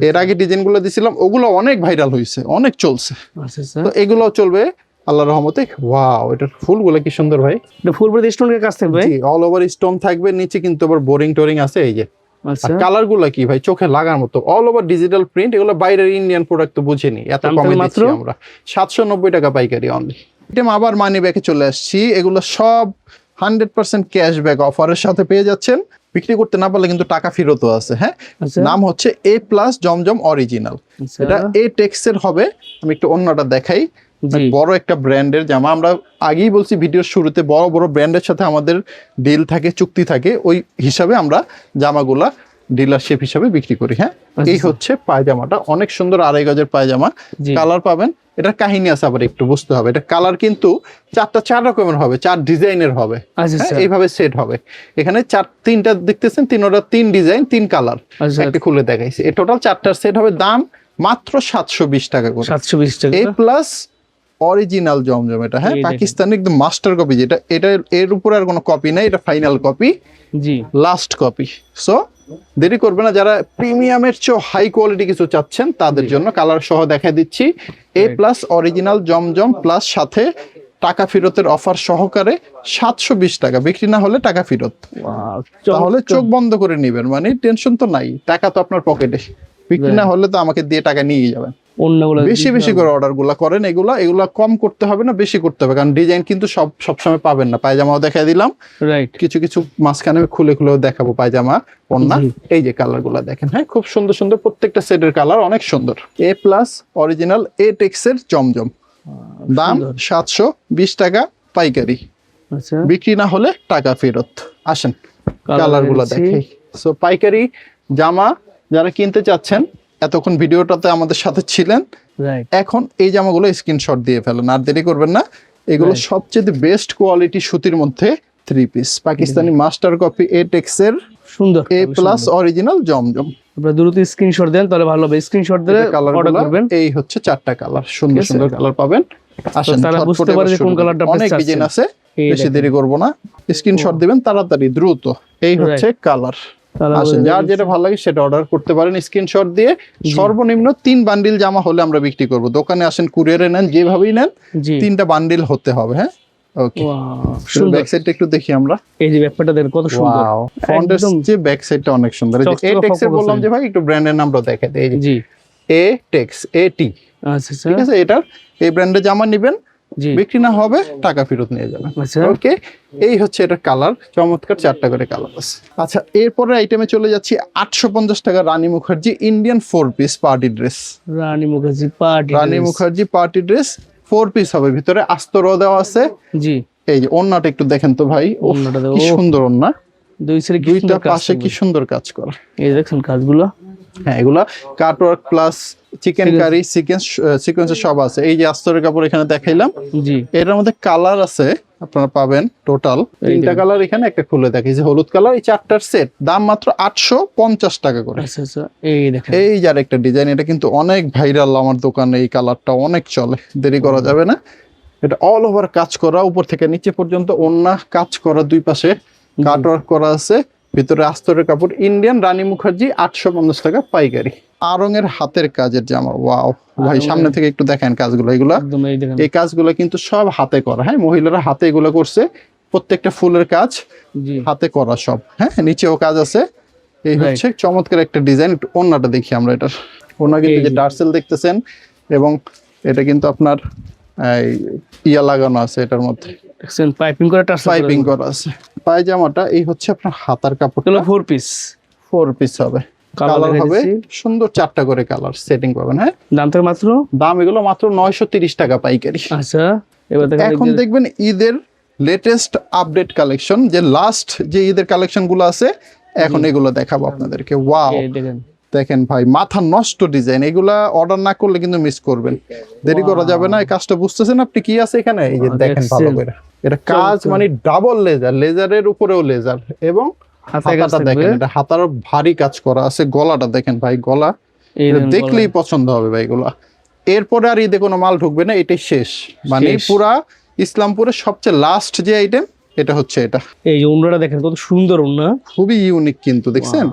এর আগে ডিজাইনগুলো দিছিলাম, ওগুলো অনেক ভাইরাল হয়েছে, অনেক চলছে। তো এগুলো চলবে আল্লাহর রহমতে। ওয়াও, এটার ফুলগুলো কি সুন্দর ভাই, এটা ফুল বডি স্টোনের কাজ থাকবে, জি, অল ওভার স্টোন থাকবে, নিচে কিন্তু আবার বোরিং টোরিং আছে। এই যে কালার গুলা কি ভাই, চোখে লাগার মতো, অল ওভার ডিজিটাল প্রিন্ট। এগুলো বাইরের ইন্ডিয়ান প্রোডাক্ট তো বুঝিনি, এত কমে দিচ্ছি আমরা। 790 টাকা পাইকারি অনলি। এটা আবার মানি ব্যাকে চলে আসছি, এগুলো সব 100% ক্যাশব্যাক অফারের সাথে পেয়ে যাচ্ছেন। বিক্রি করতে না পারলে কিন্তু টাকা ফেরতও আছে। হ্যাঁ, নাম হচ্ছে A+ জমজম অরিজিনাল। এটা এ টেক্সের হবে। আমি একটু অন্যটা দেখাই, বড় একটা ব্র্যান্ডের জামা। আমরা আগেই বলছি ভিডিওর শুরুতে, বড় বড় ব্র্যান্ডের সাথে আমাদের ডিল থাকে, চুক্তি থাকে, ওই হিসাবে আমরা জামাগুলা ডিলারশিপ হিসাবে বিক্রি করি। হ্যাঁ, এই হচ্ছে পায়জামাটা, অনেক সুন্দর 2.5 গজের পায়জামা। কালার পাবেন, এটার কাহিনী আছে আবার, একটু বুঝতে হবে। এটা কালার কিন্তু 4 রকমের হবে, 4 ডিজাইনের হবে। এইভাবে সেট হবে। এখানে 3টা দেখতেছেন, 3 ডিজাইন, 3 কালার। একটা খুলে দেখাইছি, এই টোটাল 4টার সেট হবে। দাম মাত্র 720 টাকা করে। 720 টাকা। A+ অরিজিনাল জমজম এটা। হ্যাঁ, পাকিস্তানি একদম মাস্টার কপি, যেটা এটা এর উপরে আর কোনো কপি নাই, এটা ফাইনাল কপি, জি, লাস্ট কপি। সো দেরি করবে না, যারা প্রিমিয়ামের চেয়ে হাই কোয়ালিটি কিছু চাচ্ছেন তাদের জন্য। কালার সহ দেখা দিচ্ছি, A+ অরিজিনাল জমজম প্লাস সাথে টাকা ফেরতের অফার সহকারে 720 টাকা, বিক্রি না হলে টাকা ফেরত। তাহলে চোখ বন্ধ করে নেবেন, মানে টেনশন তো নাই, টাকা তো আপনার পকেটে, বিক্রি না হলে তো আমাকে দিয়ে টাকা নিয়ে যাবেন। বেশি বেশি করে অর্ডার গুলা করেন, এগুলা কম করতে হবে না, বেশি করতে হবে, কারণ ডিজাইন কিন্তু সবসময় পাবেন না। পায়জামাও দেখাই দিলাম, রাইট, কিছু কিছু মাঝখানে খুলে খুলেও দেখাবো পায়জামা, ওন্না। এই যে কালার গুলা দেখেন, হ্যাঁ খুব সুন্দর সুন্দর, প্রত্যেকটা সেটের কালার অনেক সুন্দর। A+ অরিজিনাল A-Tex এর জমজম, দাম 720 টাকা পাইকারি, আচ্ছা বিক্রি না হলে টাকা ফেরত। আসেন কালার গুলা দেখাই। সো পাইকারি জামা যারা কিনতে চাচ্ছেন, এতক্ষণ ভিডিওটাতে আমাদের সাথে ছিলেন, রাইট, এখন এই জামাগুলো স্ক্রিনশট দিয়ে ফেলেন, আর দেরি করবেন না। এগুলো সবচেয়ে বেস্ট কোয়ালিটি সুতির মধ্যে 3 piece, Pakistani master copy A-Tex এর সুন্দর A+ অরিজিনাল জমজম। আপনারা দ্রুত স্ক্রিনশট দেন, তাহলে ভালো হবে। স্ক্রিনশট দিলে অর্ডার করবেন। এই হচ্ছে 4টা কালার, সুন্দর সুন্দর কালার পাবেন। আসেন তারা বুঝতে পারে যে কোন কালারটা অনেক ডিজাইন আছে, বেশি দেরি করব না, স্ক্রিনশট দিবেন তাড়াতাড়ি দ্রুত। এই হচ্ছে কালার। আসেন যার যেটা ভালো লাগে সেটা অর্ডার করতে পারেন স্ক্রিনশট দিয়ে। সর্বনিম্ন 3 বান্ডিল জামা হলে আমরা বিক্রি করব। দোকানে আসেন, কুরিয়ারে নেন, যেভাবেই নেন 3টা বান্ডিল হতে হবে। হ্যাঁ ওকে, সুন্দর। ব্যাক সাইডটা একটু দেখি আমরা। এই যে ব্যাকপ্যাকটা দেখেন কত সুন্দর, ওয়াও, ফ্রন্টের যে ব্যাক সাইডটা অনেক সুন্দর। এই যে A-Tex এর বললাম যে ভাই একটু ব্র্যান্ডের নামটা দেখাই দেই। এই যে জি A-Tex, AT, আচ্ছা ঠিক আছে। এটার এই ব্র্যান্ডের জামা নেবেন, জি বিক্রি না হবে টাকা ফেরত নিয়ে যাবেন। আচ্ছা ওকে, এই হচ্ছে এটা কালার, চমৎকার 4টা করে কালার আছে। আচ্ছা, এরপরে আইটেমে চলে যাচ্ছি। 850 টাকা Rani Mukherjee Indian 4 piece party dress. Rani Mukherjee party, Rani Mukherjee party dress 4 piece হবে, ভিতরে আস্তর দেওয়া আছে। জি এই যে ওন্নাটা একটু দেখেন তো ভাই, ওন্নাটা দেখো, কি সুন্দর ওন্না, দুই সাইডে কি দুইটা সুন্দর কাজ পাশে কি সুন্দর কাজ করা। এই দেখছেন কাজগুলো, হ্যাঁ এগুলা cutwork plus chikankari sequence সব আছে। এই যে আস্তরের কাপড় এখানে দেখাইলাম, জি এটার মধ্যে কালার আছে, আপনারা পাবেন টোটাল 3টা কালার। এখানে একটা খুলে দেখি, যে হলুদ কালার, এই 4টার সেট, দাম মাত্র 850 টাকা করে। আচ্ছা আচ্ছা এই দেখেন, এই যার একটা ডিজাইন, এটা কিন্তু অনেক ভাইরাল আমার দোকানে, এই কালারটা অনেক চলে, দেরি করা যাবে না। এটা অল ওভার কাজ করা, উপর থেকে নিচে পর্যন্ত ওন্না কাজ করা, দুই পাশে কাটওয়ার্ক করা আছে, ভিতরে আস্তরের কাপড়। ইন্ডিয়ান রানী মুখার্জি 850 টাকা পাইকারি। আরঙের হাতের কাজের জামা, ওয়াও ভাই, সামনে থেকে একটু দেখেন কাজগুলো। এগুলা একদম এই দেখেন, এই কাজগুলো কিন্তু সব হাতে করা, হ্যাঁ মহিলারা হাতে এগুলো করছে, প্রত্যেকটা ফুলের কাজ জি হাতে করা সব। হ্যাঁ নিচেও কাজ আছে। এই হচ্ছে চমৎকার একটা ডিজাইন। ওন্নাটা দেখি আমরা, এটার ওন্না কিন্তু যে টার্সেল দেখতেছেন, এবং এটা কিন্তু আপনার ইয়া লাগানো আছে এটার মধ্যে, দেখছেন পাইপিং করে টার্সেল পাইপিং করা আছে। পায়জামাটা এই হচ্ছে আপনার হাতার কাপড়, হলো 4 পিস, 4 পিস হবে, কালার হবে সুন্দর, 4টা করে কালার সেটিং পাবেন। হ্যাঁ দাম থেকে মাত্র, দাম এগুলো মাত্র 930 টাকা পাইকারি। আচ্ছা এবার দেখেন, এখন দেখবেন ঈদের লেটেস্ট আপডেট কালেকশন, যে লাস্ট যে ঈদের কালেকশন গুলো আছে, এখন এগুলো দেখাবো আপনাদেরকে। ওয়াও এই দেখেন, দেখেন ভাই, মাথা নষ্ট ডিজাইন, এগুলা অর্ডার না করলে কিন্তু মিস করবেন, দেরি করা যাবে না। এই কাজটা বুঝতেছেন আপনি কি আছে এখানে, এই যে দেখেন ভালো করে, এটা কাজ মানে ডাবল লেজার, লেজারের উপরেও লেজার, এবং হাতাটা দেখেন, এটা হাতার ভারী কাজ করা আছে। গলাটা দেখেন ভাই, গলা দেখলেই পছন্দ হবে ভাই এগুলা। এরপরে আর ঈদে কোনো মাল ঢুকবে না, এটাই শেষ, মানে পুরা ইসলামপুরের সবচেয়ে লাস্ট যে আইটেম এটা হচ্ছে এটা। এই যে ওন্নাটা দেখেন কত সুন্দর ওন্না, খুবই ইউনিক কিন্তু, দেখছেন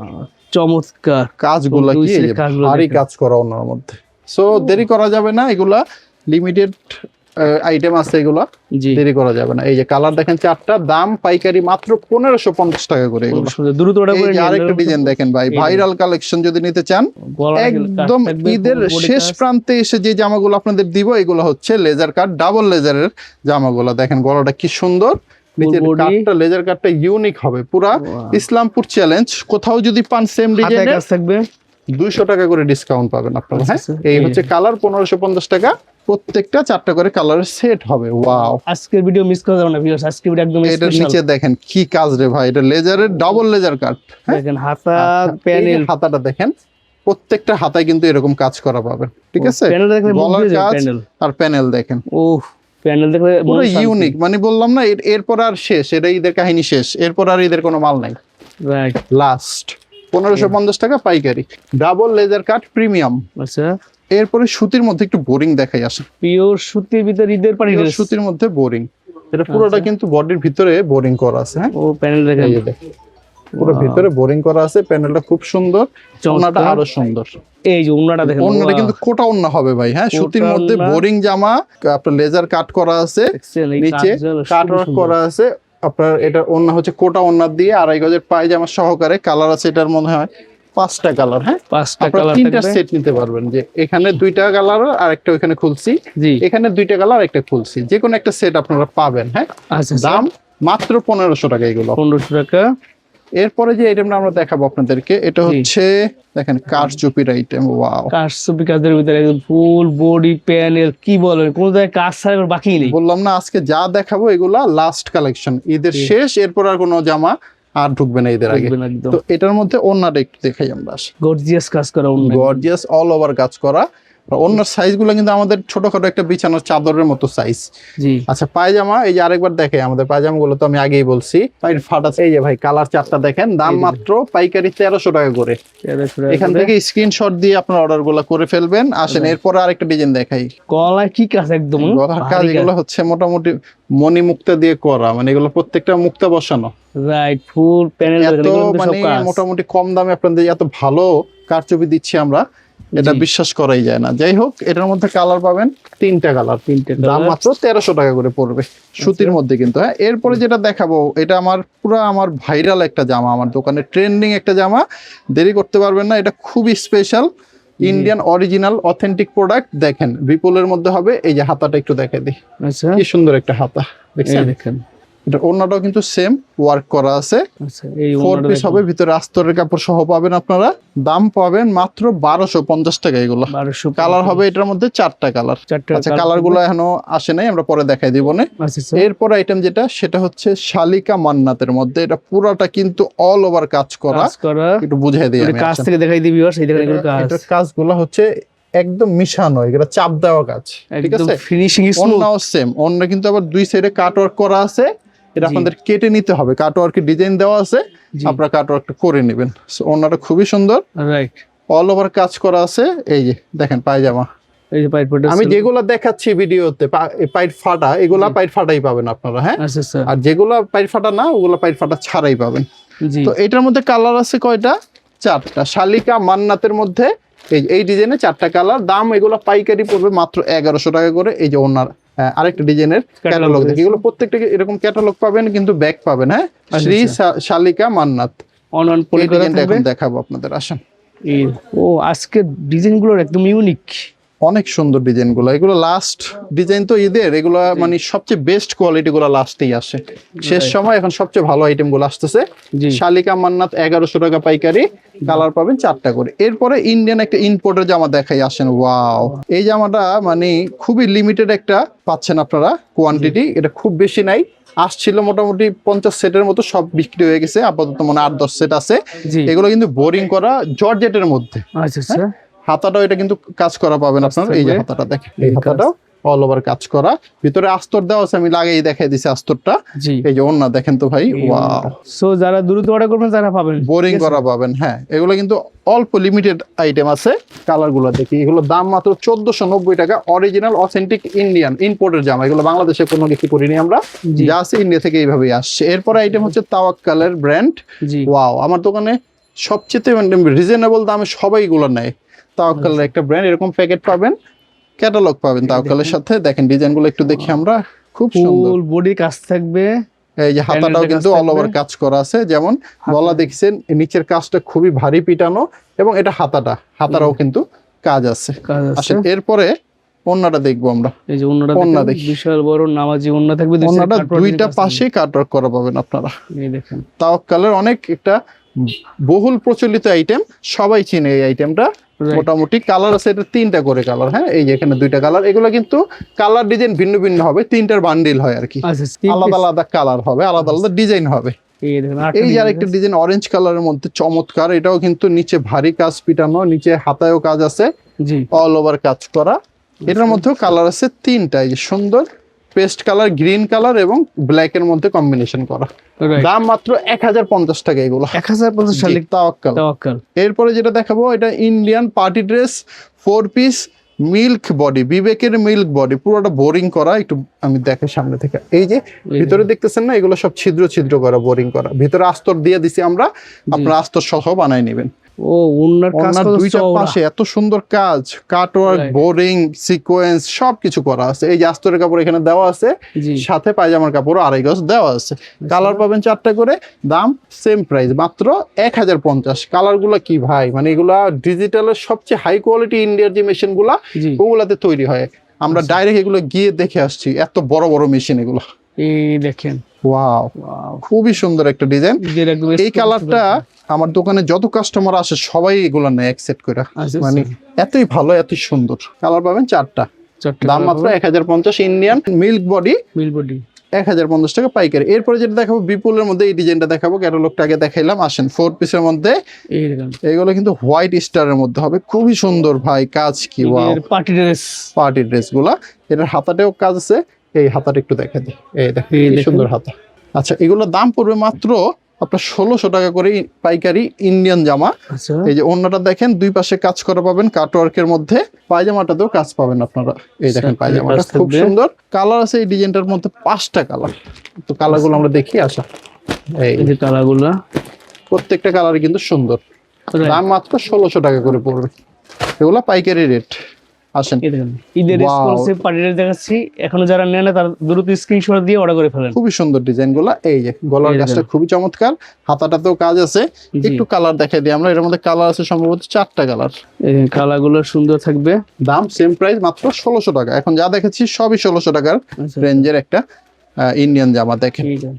চমৎকার কাজগুলা, কি এই যে ভারী কাজ করা ওনার মধ্যে। সো দেরি করা যাবে না, এগুলা লিমিটেড আইটেম আছে, এগুলা দেরি করা যাবে না। এই যে কালার দেখেন 4টা, দাম পাইকারি মাত্র 1550 টাকা করে। এগুলো দ্রুত অর্ডার করে নিন। আরেকটা ডিজাইন দেখেন ভাই, ভাইরাল কালেকশন যদি নিতে চান, একদম ঈদের শেষ প্রান্তে এসে যে জামাগুলো আপনাদের দিব, এগুলো হচ্ছে লেজার কাট, ডাবল লেজারের জামাগুলো। দেখেন গলাটা কি সুন্দর, নিচের কাটটা, লেজার কাটটা ইউনিক হবে পুরা। ইসলামপুর চ্যালেঞ্জ, কোথাও যদি পান সেম ডিজাইনের কাজ থাকবে, 200 টাকা করে ডিসকাউন্ট পাবেন আপনারা। হ্যাঁ এই হচ্ছে কালার, 1550 টাকা, প্রত্যেকটা 4টা করে কালারের সেট হবে। ওয়াও, আজকের ভিডিও মিস করা যাবে না ভিউয়ার্স, আজকের ভিডিও একদম এটার নিচে দেখেন কি কাজ রে ভাই, এটা লেজারের ডাবল লেজার কাট। দেখেন হাতা, প্যানেল, হাতাটা দেখেন, প্রত্যেকটা হাতায় কিন্তু এরকম কাজ করা পাবেন, ঠিক আছে। গলার কাজ আর প্যানেল দেখেন, ওহ প্যানেল দেখলে পুরো ইউনিক, মানে বললাম না এরপর আর শেষ, এটা ঈদের কাহিনী শেষ, এরপর আর ঈদের কোনো মাল নাই, রাইট। লাস্ট 1550 টাকা পাইকারি, ডাবল লেজার কাট প্রিমিয়াম। আচ্ছা এরপরে সুতির মধ্যে একটু বোরিং দেখাই আসে, পিওর সুতির ভিতরে ঈদের পার্টি ড্রেস, সুতির মধ্যে বোরিং, এটা পুরোটা কিন্তু বডির ভিতরে বোরিং করা আছে। হ্যাঁ ও প্যানেল দেখেন, পুরো Wow. ভিতরে বোরিং করা আছে, প্যানেলটা খুব সুন্দর, ওন্নাটা আরো সুন্দর। এই যে ওন্নাটা দেখেন, ওন্নাটা কিন্তু কোটা ওন্না হবে ভাই, হ্যাঁ, সুতির কোটা মধ্যে ওন্না। বোরিং জামা, আপনার লেজার কাট করা আছে, দেখছেন এই নিচে কাজগুলো কাট খুবই ওয়ার্ক সুন্দর। করা আছে। আপনার এটা ওন্না হচ্ছে কোটা ওন্না দিয়ে 2.5 গজের পায়জামা সহকারে, কালার আছে এটার মনে হয় 5টা কালার, হ্যাঁ, 5টা আপনারা কালার 3টা থাকবে। সেট নিতে পারবেন, যে এখানে 2টা কালার আর একটা ওখানে খুলছি, জি, এখানে 2টা কালার একটা খুলছি, যে কোনো একটা সেট আপনারা পাবেন, হ্যাঁ। আচ্ছা দাম মাত্র 1500 টাকা এগুলো। 1500 টাকা। এরপরে যে আইটেমটা আমরা দেখাবো আপনাদেরকে, এটা হচ্ছে দেখেন কারচুপির আইটেম। ওয়াও, কারচুপি কাজের ভিতরে একদম ফুল বডি প্যানেল, কি বলেন, কোন জায়গায় কাজ ছাড়া এবার বাকি নেই। বললাম না আজকে যা দেখাবো এগুলা লাস্ট কালেকশন, ঈদের জি। শেষ, এরপর আর কোনো জামা আর ঢুকবে না ঈদের আগে। দেখবেন একদম তো এটার মধ্যে ওন্নাটা একটু দেখাই আমরা। গর্জিয়াস কাজ করা ওন্না। গর্জিয়াস অল ওভার কাজ করা। ওন্নার সাইজগুলো কিন্তু আমাদের ছোটখাটো একটা বিছানার চাদরের মতো সাইজ। জি, আচ্ছা, পায়জামা এই যে আরেকবার দেখে, আমাদের পায়জামাগুলো তো আমি আগেই বলছি পাইট ফাটা। এই যে ভাই কালার 4টা দেখেন, দাম এই যে। মাত্র পাইকারি 1300 টাকা করে। 1300 টাকা এখান করে। থেকে স্ক্রিনশট দিয়ে আপনার অর্ডার গুলো করে ফেলবেন। আসেন এরপরে আরেকটা ডিজাইন দেখাই। গলায় কি কাজ একদম গলার কাজ এগুলো হচ্ছে মোটামুটি মণি মুক্তা দিয়ে করা, মানে এগুলো প্রত্যেকটা মুক্তা বসানো। রাইট, ফুল প্যানেল এত মানে মোটামুটি কম দামে আপনাদের এত ভালো কারচুপি দিচ্ছি আমরা, এটা জি। বিশ্বাস করাই যায় না। যাই হোক, এটার মধ্যে কালার পাবেন 3টা কালার, 3টে দাম মাত্র 1300 টাকা করে পড়বে, সুতির মধ্যে কিন্তু, হ্যাঁ। এরপরে যেটা দেখাবো, এটা আমার ভাইরাল একটা জামা, আমার দোকানে ট্রেন্ডিং একটা জামা, দেরি করতে পারবেন না। এটা খুবই special Indian original authentic product. দেখেন বিপুলের মধ্যে হবে। এই যে হাতাটা একটু দেখে দিই, আচ্ছা, কি সুন্দর একটা হাতা, এই দেখছেন? দেখেন। এটা ওন্নাটাও কিন্তু সেম ওয়ার্ক করা আছে, আচ্ছা, এই 4 ওন্নাটা পিস দেখেন। হবে, ভিতরে আস্তরের কাপড় সহ পাবেন আপনারা। দাম পাবেন মাত্র 1250 টাকা এগুলো। 1200 কালার হবে এটার মধ্যে 4টা কালার। 4টা আচ্ছা, কালার গুলো এখনো আসে নাই, আমরা পরে দেখাই দিব না। আচ্ছা আচ্ছা। এরপর আইটেম যেটা, সেটা হচ্ছে শালিকা মান্নাতের মধ্যে, এটা পুরাটা কিন্তু অল ওভার কাজ করা। কাজ করা, একটু বুঝাই দিই এটা আমি। কাজ আচ্ছা, থেকে দেখাই দিবি, এই দেখেন এগুলো কাজ এটার কাজগুলো হচ্ছে একদম মিশানো, এগুলো চাপ দেওয়া কাজ, ঠিক একদম আছে? Finishing smooth. অন্যও সেম, অন্য কিন্তু আবার 2 সাইডে কাট ওয়ার্ক করা আছে, এটা জি। আপনাদের কেটে নিতে হবে। কাট ওয়ার্কের ডিজাইন দেওয়া আছে, জি। আপনারা কাট ওয়ার্কটা করে নেবেন। অন্যটা খুবই সুন্দর, রাইট, অল ওভার কাজ করা আছে। এই যে দেখেন পায়জামা, এই যে পাইট পড়ে আমি যেগুলো দেখাচ্ছি ভিডিওতে পাইট ফাটা, এগুলা পাইট ফাটাই পাবেন আপনারা, হ্যাঁ। আচ্ছা আচ্ছা। আর যেগুলা পাইট ফাটা না, ওগুলা পাইট ফাটা ছাড়াই পাবেন। জি, তো এটার মধ্যে কালার আছে কয়টা? 4টা। শালিকা মান্নাতের মধ্যে এই ডিজাইনে 4টা কালার। দাম এগুলো পাইকারি পড়বে মাত্র 1100 টাকা করে। এই যে ওনার আরেকটা ডিজাইনের ক্যাটালগ দেখি, এগুলো প্রত্যেকটা এরকম ক্যাটালগ পাবেন, কিন্তু ব্যাগ পাবেন, হ্যাঁ। শ্রী শালিকা মান্নাত, অন পলি এই করা ডিজাইনটা থাকবে। এখন দেখাবো আপনাদের, আসেন। এই ও আজকে ডিজাইনগুলোর একদম ইউনিক। অনেক সুন্দর ডিজাইন গুলো, এগুলো লাস্ট ডিজাইন তো ঈদের, এগুলো মানে সবচেয়ে বেস্ট কোয়ালিটি গুলো লাস্টেই আসে, শেষ সময় এখন সবচেয়ে ভালো আইটেম গুলো আসতেছে। জি, শালিকা মান্নাত 1100 টাকা পাইকারি, কালার পাবেন 4টা করে। এরপরে ইন্ডিয়ান একটা ইম্পোর্টের জামা দেখাই, আসেন। ওয়াও, এই জামাটা মানে খুবই লিমিটেড একটা পাচ্ছেন আপনারা কোয়ান্টিটি, এটা খুব বেশি নাই, আসছিল মোটামুটি 50 সেটের মতো, সব বিক্রি হয়ে গেছে, আপাতত মনে 8-10 সেট আছে। জি। এগুলো কিন্তু বোরিং করা জর্জেটের মধ্যে, আচ্ছা আচ্ছা। হাতাটাও এটা কিন্তু কাজ করা পাবেন আপনারা। এই যে থাকবে। হাতাটা দেখেন, এই হাতাটাও অল ওভার কাজ করা, ভিতরে আস্তর দেওয়া আছে, আমি লাগাই দেখাই দিছি আস্তরটা। জি, এই যে ওন্না দেখেন তো ভাই, ওয়াও, সো যারা দ্রুত অর্ডার করবেন তারা পাবেন, বোরিং করা পাবেন, হ্যাঁ। এগুলো কিন্তু অল্প লিমিটেড আইটেম আছে। কালার গুলো দেখি, এগুলো দাম মাত্র 1490 টাকা, অরিজিনাল অথেন্টিক ইন্ডিয়ান ইম্পোর্টের জামা, এগুলো বাংলাদেশে কোনো কিছু করিনি আমরা, জি। যা আছে ইন্ডিয়া থেকে এইভাবেই আসছে। এরপরে আইটেম হচ্ছে তাওয়াক্কালের ব্র্যান্ড। জি, ওয়াও, আমার দোকানে সবচেয়ে রিজনেবল দামে সবাই এগুলো নেয়। তাওয়াক্কালের একটা ব্র্যান্ড, এরকম প্যাকেট পাবেন, ক্যাটালগ পাবেন তাওয়াক্কালের সাথে। দেখেন ডিজাইনগুলো একটু দেখি আমরা, খুব সুন্দর। ফুল বডি কাজ থাকবে। এই যে হাতাটাও প্যানেলটা কিন্তু কাজ অল ওভার থাকবে। কাজ করা আছে, যেমন গলা দেখছেন, নিচের কাজটা খুবই ভারী পিটানো, এবং এটা হাতারাও কিন্তু কাজ আছে। কাজ আছে। আসেন এরপরে ওন্নাটা দেখবো আমরা। এই যে ওন্নাটা ওন্না দেখেন, দেখি। বিশাল বড় নামাজি ওন্না থাকবে, দুই ওন্নাটা side কাটওয়ার্ক দুইটা কাজ থাকবে। পাশে কাটওয়ার্ক করা পাবেন আপনারা। এই দেখেন, তাওয়াক্কালের অনেক একটা বহুল প্রচলিত আইটেম, সবাই চিনে এই আইটেমটা। Right. মোটামুটি কালার আছে এটা 3টা করে কালার, হ্যাঁ। এই যে এখানে 2টা কালার, এগুলো কিন্তু কালার ডিজাইন ভিন্ন ভিন্ন হবে, 3টার বান্ডিল হয় আর কি, আচ্ছা তিন আলাদা piece। আলাদা কালার হবে, আলাদা আলাদা ডিজাইন হবে। এই দেখেন, এই যে আরেকটা ডিজাইন অরেঞ্জ কালারের মধ্যে চমৎকার, এটাও কিন্তু নিচে ভারী কাজ পিটানো, নিচে হাতায়ও কাজ আছে, জি, অল ওভার কাজ করা। এটার মধ্যেও কালার আছে 3টা, এই যে সুন্দর পেস্ট কালার, গ্রিন কালার এবং ব্ল্যাক এর মধ্যে কম্বিনেশন করা। রাইট। দাম মাত্র 1050 টাকা এগুলো। 1050 জি, শালিক তাওয়াক্কাল। তাওয়াক্কাল। এরপরে যেটা দেখাবো, এটা Indian party dress 4 piece milk body, বিবেকের মিল্ক বডি, পুরোটা বোরিং করা। একটু আমি দেখাই সামনে থেকে, এই যে ভিতরে দেখতেছেন না, এগুলো সব ছিদ্র ছিদ্র করা, বোরিং করা। ভিতরে আস্তর দিয়ে দিছি আমরা, আপনারা আস্তর সহ বানাই নেবেন। ও ওনার কাজ ওনার কত দুইটা চওড়া। পাশে এত সুন্দর কাজ, কাটওয়ার্ক, Right. বোরিং, সিকোয়েন্স সবকিছু করা আছে। এই যে আস্তরের কাপড় এখানে দেওয়া আছে, জি সাথে পায়জামার কাপড়ও 2.5 গজ দেওয়া আছে। কালার পাবেন 4টা করে, দাম সেম প্রাইস মাত্র 1050। কালারগুলো কি ভাই, মানে এগুলা ডিজিটালের সবচেয়ে হাই কোয়ালিটি ইন্ডিয়ার যে মেশিন গুলা জি ওগুলাতে তৈরি হয়। আমরা ডাইরেক্ট এগুলো গিয়ে দেখে আসছি, এত বড় বড় মেশিন এগুলো। এই দেখেন ওয়াও, ওয়াও খুবই সুন্দর একটা ডিজাইন। ঈদের একদম এই কালারটা আমার দোকানে যত কাস্টমার আসে সবাই এগুলো নেয় অ্যাকসেপ্ট করে, আচ্ছা, মানে এতই ভালো এতই সুন্দর। কালার পাবেন 4টা, দাম মাত্র 1050। ইন্ডিয়ান মিল্ক বডি, মিল বডি 1050 টাকা পাইকারি। এরপরে যেটা দেখাবো বিপুলের মধ্যে, এই ডিজাইনটা দেখাবো, ক্যাটালগটা আগে দেখাইলাম। আসেন 4 পিসের মধ্যে, এই দেখেন এগুলো কিন্তু হোয়াইট স্টারের মধ্যে হবে, খুবই সুন্দর ভাই কাজ। কি wow, party dress. Party dress গুলা। এটার হাতাটাও কাজ আছে, এই হাতাটা একটু দেখা দিই, এই দেখেন এই কি দেখেন। সুন্দর হাতা। আচ্ছা, এগুলোর দাম পড়বে মাত্র আপনার 1600 টাকা করে পাইকারি ইন্ডিয়ান জামা। আচ্ছা এই যে ওন্নাটা দেখেন, দুই পাশে কাজ করা পাবেন কাটওয়ার্কের মধ্যে, পায়জামাটাতেও কাজ পাবেন আপনারা। এই দেখেন আচ্ছা, পায়জামাটা কাজ খুব থাকবে। সুন্দর। কালার আছে এই ডিজাইনটার মধ্যে 5টা কালার। তো কালারগুলো আমরা দেখি আসা, এই এই যে কালারগুলা প্রত্যেকটা কালারই কিন্তু সুন্দর। দাম মাত্র 1600 টাকা করে পড়বে, এগুলো পাইকারি রেট। আসেন, এই দেখেন ঈদের Wow. এক্সক্লুসিভ পার্টি ড্রেস দেখাচ্ছি। এখনো যারা নেন না তারা দ্রুত স্ক্রিনশট দিয়ে অর্ডার করে ফেলেন। খুবই সুন্দর ডিজাইন গুলা। এই যে গলার এই কাজটা দেখেন। খুবই চমৎকার, হাতাটাতেও কাজ আছে। জি। একটু কালার দেখাই দিই আমরা, এর মধ্যে কালার আছে সম্ভবত 4টা কালার। এই কালারগুলো সুন্দর থাকবে। দাম সেম প্রাইস মাত্র 1600 টাকা। এখন যা দেখেছি সবই 1600 টাকার আচ্ছা, রেঞ্জের একটা ইন্ডিয়ান জামা। দেখেন ঠিক আছে।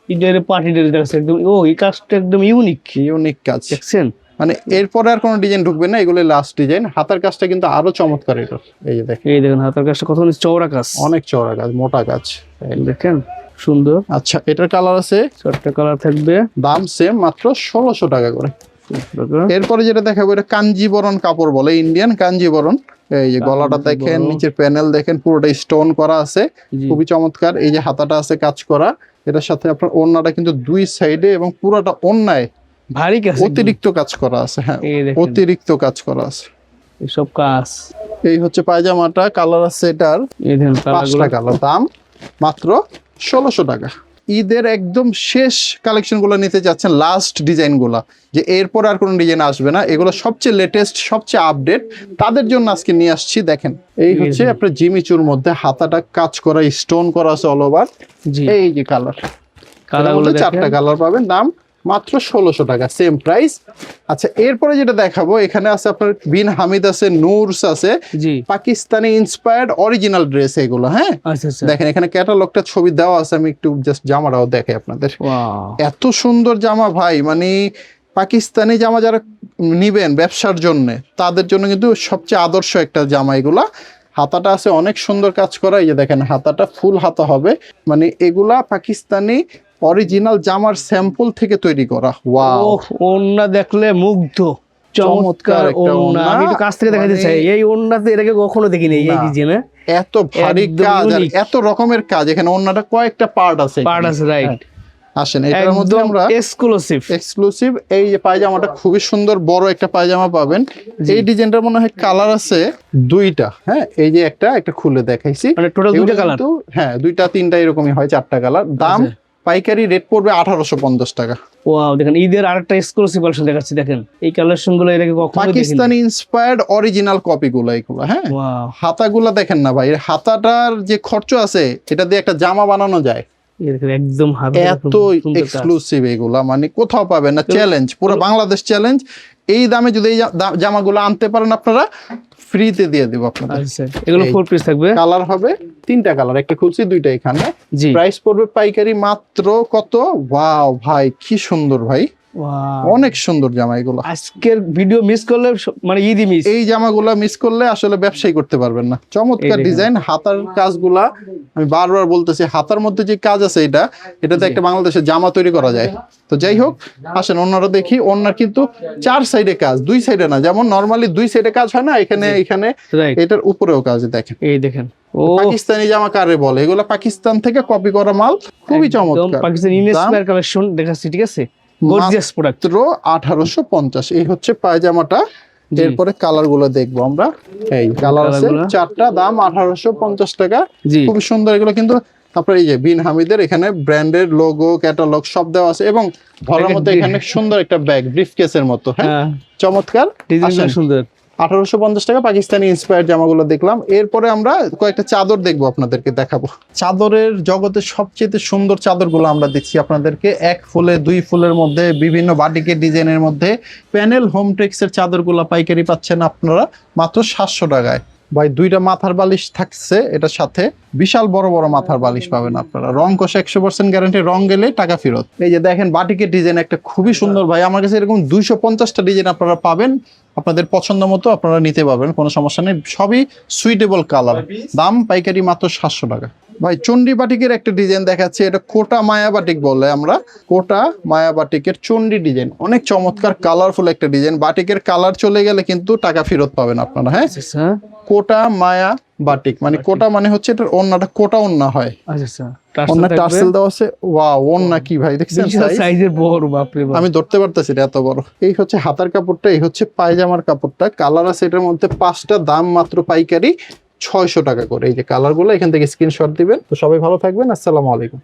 ঈদের পার্টি ড্রেস দেখাচ্ছি একদম। ও এই কাজটা একদম ইউনিক, ইউনিক কাজ, দেখছেন? মানে এরপরে আর কোনো ডিজাইন ঢুকবে না, এগুলো লাস্ট ডিজাইন। হাতার কাজটা কিন্তু আরো চমৎকার এটার, এই যে দেখেন এই দেখেন হাতের কাজটা কত চওড়া কাজ, অনেক চওড়া কাজ, মোটা কাজ। এই দেখেন সুন্দর। আচ্ছা, এটার কালার আছে, 4টা কালার থাকবে। দাম সেম মাত্র 1600 টাকা করে। এরপরে যেটা দেখাবো, এটা কাঞ্জিবরণ কাপড় বলে, ইন্ডিয়ান কাঞ্জিবরণ। এই যে গলাটা দেখেন, কাঞ্জিবরণ। নিচের প্যানেল দেখেন, পুরোটা স্টোন করা আছে, জি। খুবই চমৎকার। এই যে হাতাটা আছে কাজ করা, এটার সাথে আপনার ওড়নাটা কিন্তু দুই সাইডে এবং পুরোটা ওড়নায় ভারী কাজ একদম। অতিরিক্ত কাজ করা আছে। হ্যাঁ, এই দেখেন অতিরিক্ত কাজ করা আছে। এসব কাজ। এই হচ্ছে পায়জামাটা, কালার আছে এটার এই দেখেন 5টা কালার, দাম মাত্র 1600 টাকা। ঈদের একদম শেষ কালেকশন গুলো নিতে যাচ্ছেন, লাস্ট ডিজাইন গুলা, যে এরপর আর কোনো ডিজাইন আসবে না, এগুলো সবচেয়ে লেটেস্ট সবচেয়ে আপডেট, তাদের জন্য আজকে নিয়ে আসছি। দেখেন এই হচ্ছে আপনার জিমিচুর মধ্যে হাতাটা কাজ করা, স্টোন করা আছে অল ওভার। জি এই যে কালার, কালারগুলো 4টা কালার পাবেন, দাম মাত্র 1600 টাকা, সেম প্রাইস। আচ্ছা, এরপরে যেটা দেখাবো, এখানে আছে আপনার বিন হামিদ আছে, নূরস আছে, জি পাকিস্তানি ইন্সপায়ার্ড অরিজিনাল ড্রেস এগুলো। হ্যাঁ, আচ্ছা আচ্ছা। দেখেন এখানে ক্যাটালগটা ছবি দেওয়া আছে, আমি একটু জাস্ট জামাটাও দেখাই আপনাদের। ওয়াও এত সুন্দর জামা ভাই, মানে পাকিস্তানি জামা যারা নিবেন ব্যবসার জন্য, তাদের জন্য কিন্তু সবচেয়ে আদর্শ একটা জামা এগুলা। হাতাটা আছে অনেক সুন্দর কাজ করা, এই যে দেখেন হাতাটা ফুল হাতা হবে, মানে এগুলা পাকিস্তানি অরিজিনাল জামার স্যাম্পল থেকে তৈরি করা। ওয়াও, ওহ ওন্না দেখলে মুগ্ধ, চমৎকার চমৎকার একটা ওন্না। ওড়না। আমি একটু কাছ থেকে দেখাতে মানে- চাই, এই ওন্নাতে এর আগে কখনো দেখিনি এই না। ডিজাইনে। এত ভারী একদম কাজ আর unique। এত রকমের কাজ। এখানে অন্যটা কয়েকটা পার্ট আছে, পার্ট আছে, রাইট। হ্যাঁ। আসেন এটার মধ্যে একদম আমরা এক্সক্লুসিভ। এক্সক্লুসিভ, এই যে পায়জামাটা খুবই সুন্দর, বড় একটা পায়জামা পাবেন। এই ডিজাইনটার মনে হয় কালার আছে 2টা। হ্যাঁ, এই যে একটা খুলে দেখাইছি, মানে টোটাল 2টা এগুলো কালার। কিন্তু, হ্যাঁ 2টা 3টা এরকমই হয়, 4টা কালার। দাম আচ্ছা। পাইকারি রেট পড়বে 1850 টাকা। ওয়াও দেখেন ঈদের আরেকটা এক্সক্লুসিভ কালেকশন দেখাচ্ছি। দেখেন এই কালেকশন গুলো এর আগে কখনো দেখিনি। পাকিস্তানি ইন্সপায়ার্ড অরিজিনাল কপি গুলো এগুলো। হ্যাঁ, ওয়াও হাতাগুলা দেখেন না ভাই, হাতাটার যে খরচ আছে, এটা দিয়ে একটা জামা বানানো যায়। এই দেখেন একদম হাতে এত এক্সক্লুসিভ এগুলা, মানে কোথাও পাবেন না। চ্যালেঞ্জ, পুরো বাংলাদেশ চ্যালেঞ্জ। এই দামে যদি এই জামাগুলো আনতে পারেন আপনারা, ফ্রিতে দিয়ে দেবো আপনাদের। আচ্ছা এগুলো এই। 4 পিস থাকবে। কালার হবে 3টা কালার, একটা খুলছি 2টা এখানে। জি প্রাইস পড়বে পাইকারি মাত্র কত? ওয়াও ভাই, কি সুন্দর ভাই, ওয়াও অনেক সুন্দর জামা এগুলো। আজকের ভিডিও মিস করলে মানে ঈদই মিস। এই জামাগুলা মিস করলে আসলে ব্যবসায়ী করতে পারবেন না। চমৎকার এই দেখেন। ডিজাইন, হাতার কাজগুলা আমি বারবার বলতেছি, হাতার মধ্যে যে কাজ আছে এটাতে একটা বাংলাদেশে জামা তৈরি করা যায়। তো যাই হোক, আসেন অন্যরা দেখি। অন্যার কিন্তু 4 সাইডে কাজ, 2 সাইডে না, যেমন নরমালি 2 সাইডে কাজ হয় না, এখানে রাইট এটার উপরেও কাজ। দেখেন এই দেখেন ও পাকিস্তানি জামা কারে বলে, এগুলো পাকিস্তান থেকে কপি করা মাল, খুবই একদম চমৎকার। পাকিস্তানি ইনস্পায়ার কালেকশন দেখাচ্ছি, ঠিক আছে? Gorgeous product. মাত্র 1850। এই হচ্ছে পায়জামাটা, জি। এরপরে কালার গুলো দেখবো আমরা। এই কালার আছে কালারগুলো? 4টা, দাম 1850 টাকা। জি। খুব সুন্দর, এগুলো কিন্তু আপনার এই যে বিন হামিদের এখানে ব্র্যান্ডের লোগো ক্যাটালগ সব দেওয়া আছে, এবং ধরার মধ্যে এখানে সুন্দর একটা ব্যাগ ব্রিফ কেসের মতো। হ্যাঁ, হ্যাঁ, চমৎকার। ডিজাইনটা আসেন। সুন্দর। 1850 টাকা পাকিস্তানি ইন্সপায়ার্ড জামাগুলো দেখলাম। এরপরে আমরা কয়েকটা চাদর দেখবো, আপনাদেরকে দেখাবো। চাদরের জগতে সবচেয়ে সুন্দর চাদরগুলো আমরা দিচ্ছি আপনাদেরকে, 1 ফুলে 2 ফুলের মধ্যে, বিভিন্ন বাটিকের ডিজাইনের মধ্যে। প্যানেল হোমটেক্সের চাদরগুলো পাইকারি পাচ্ছেন আপনারা মাত্র 700 টাকায়। ভাই 2টা মাথার বালিশ থাকছে এটার সাথে, বিশাল বড় বড় মাথার বালিশ পাবেন আপনারা। রং কষা 100% গ্যারান্টি, রং গেলে টাকা ফেরত। এই যে দেখেন বাটিকের ডিজাইন একটা খুবই সুন্দর ভাই, আমার কাছে এরকম 250টা ডিজাইন আপনারা পাবেন। আপনাদের পছন্দ মতো আপনারা নিতে পারবেন, কোনো সমস্যা নেই। সবই সুইটেবল কালার। দাম পাইকারি মাত্র 700 টাকা। ভাই চন্ডী বাটিকের একটা ডিজাইন দেখাচ্ছে, এটা কোটা মায়া বাটিক বলে আমরা। কোটা মায়া বাটিকের চন্ডী ডিজাইন, অনেক চমৎকার কালারফুল একটা ডিজাইন। বাটিকের কালার চলে গেলে কিন্তু টাকা ফেরত পাবেন আপনারা। হ্যাঁ, আচ্ছা কোটা মায়া বাটিক, মানে কোটা মানে হচ্ছে এটার ওন্নাটা কোটা ওন্না হয়। আচ্ছা, ওন্না টার্সেল দেওয়া আছে। ওয়াও, ওন্না কি ভাই দেখছেন সাইজ? সাইজের বড়, বাপরে বাপ। আমি ধরতে পারতেছি না, এত বড়। এই হচ্ছে হাতার কাপড়টা, এই হচ্ছে পায়জামার কাপড়টা। কালার আছে এটার মধ্যে 5টা, দাম মাত্র পাইকারি 600 টাকা করে। এই যে কালারগুলো, এখান থেকে স্ক্রিনশট দিবেন। তো সবাই ভালো থাকবেন, আসসালামু আলাইকুম।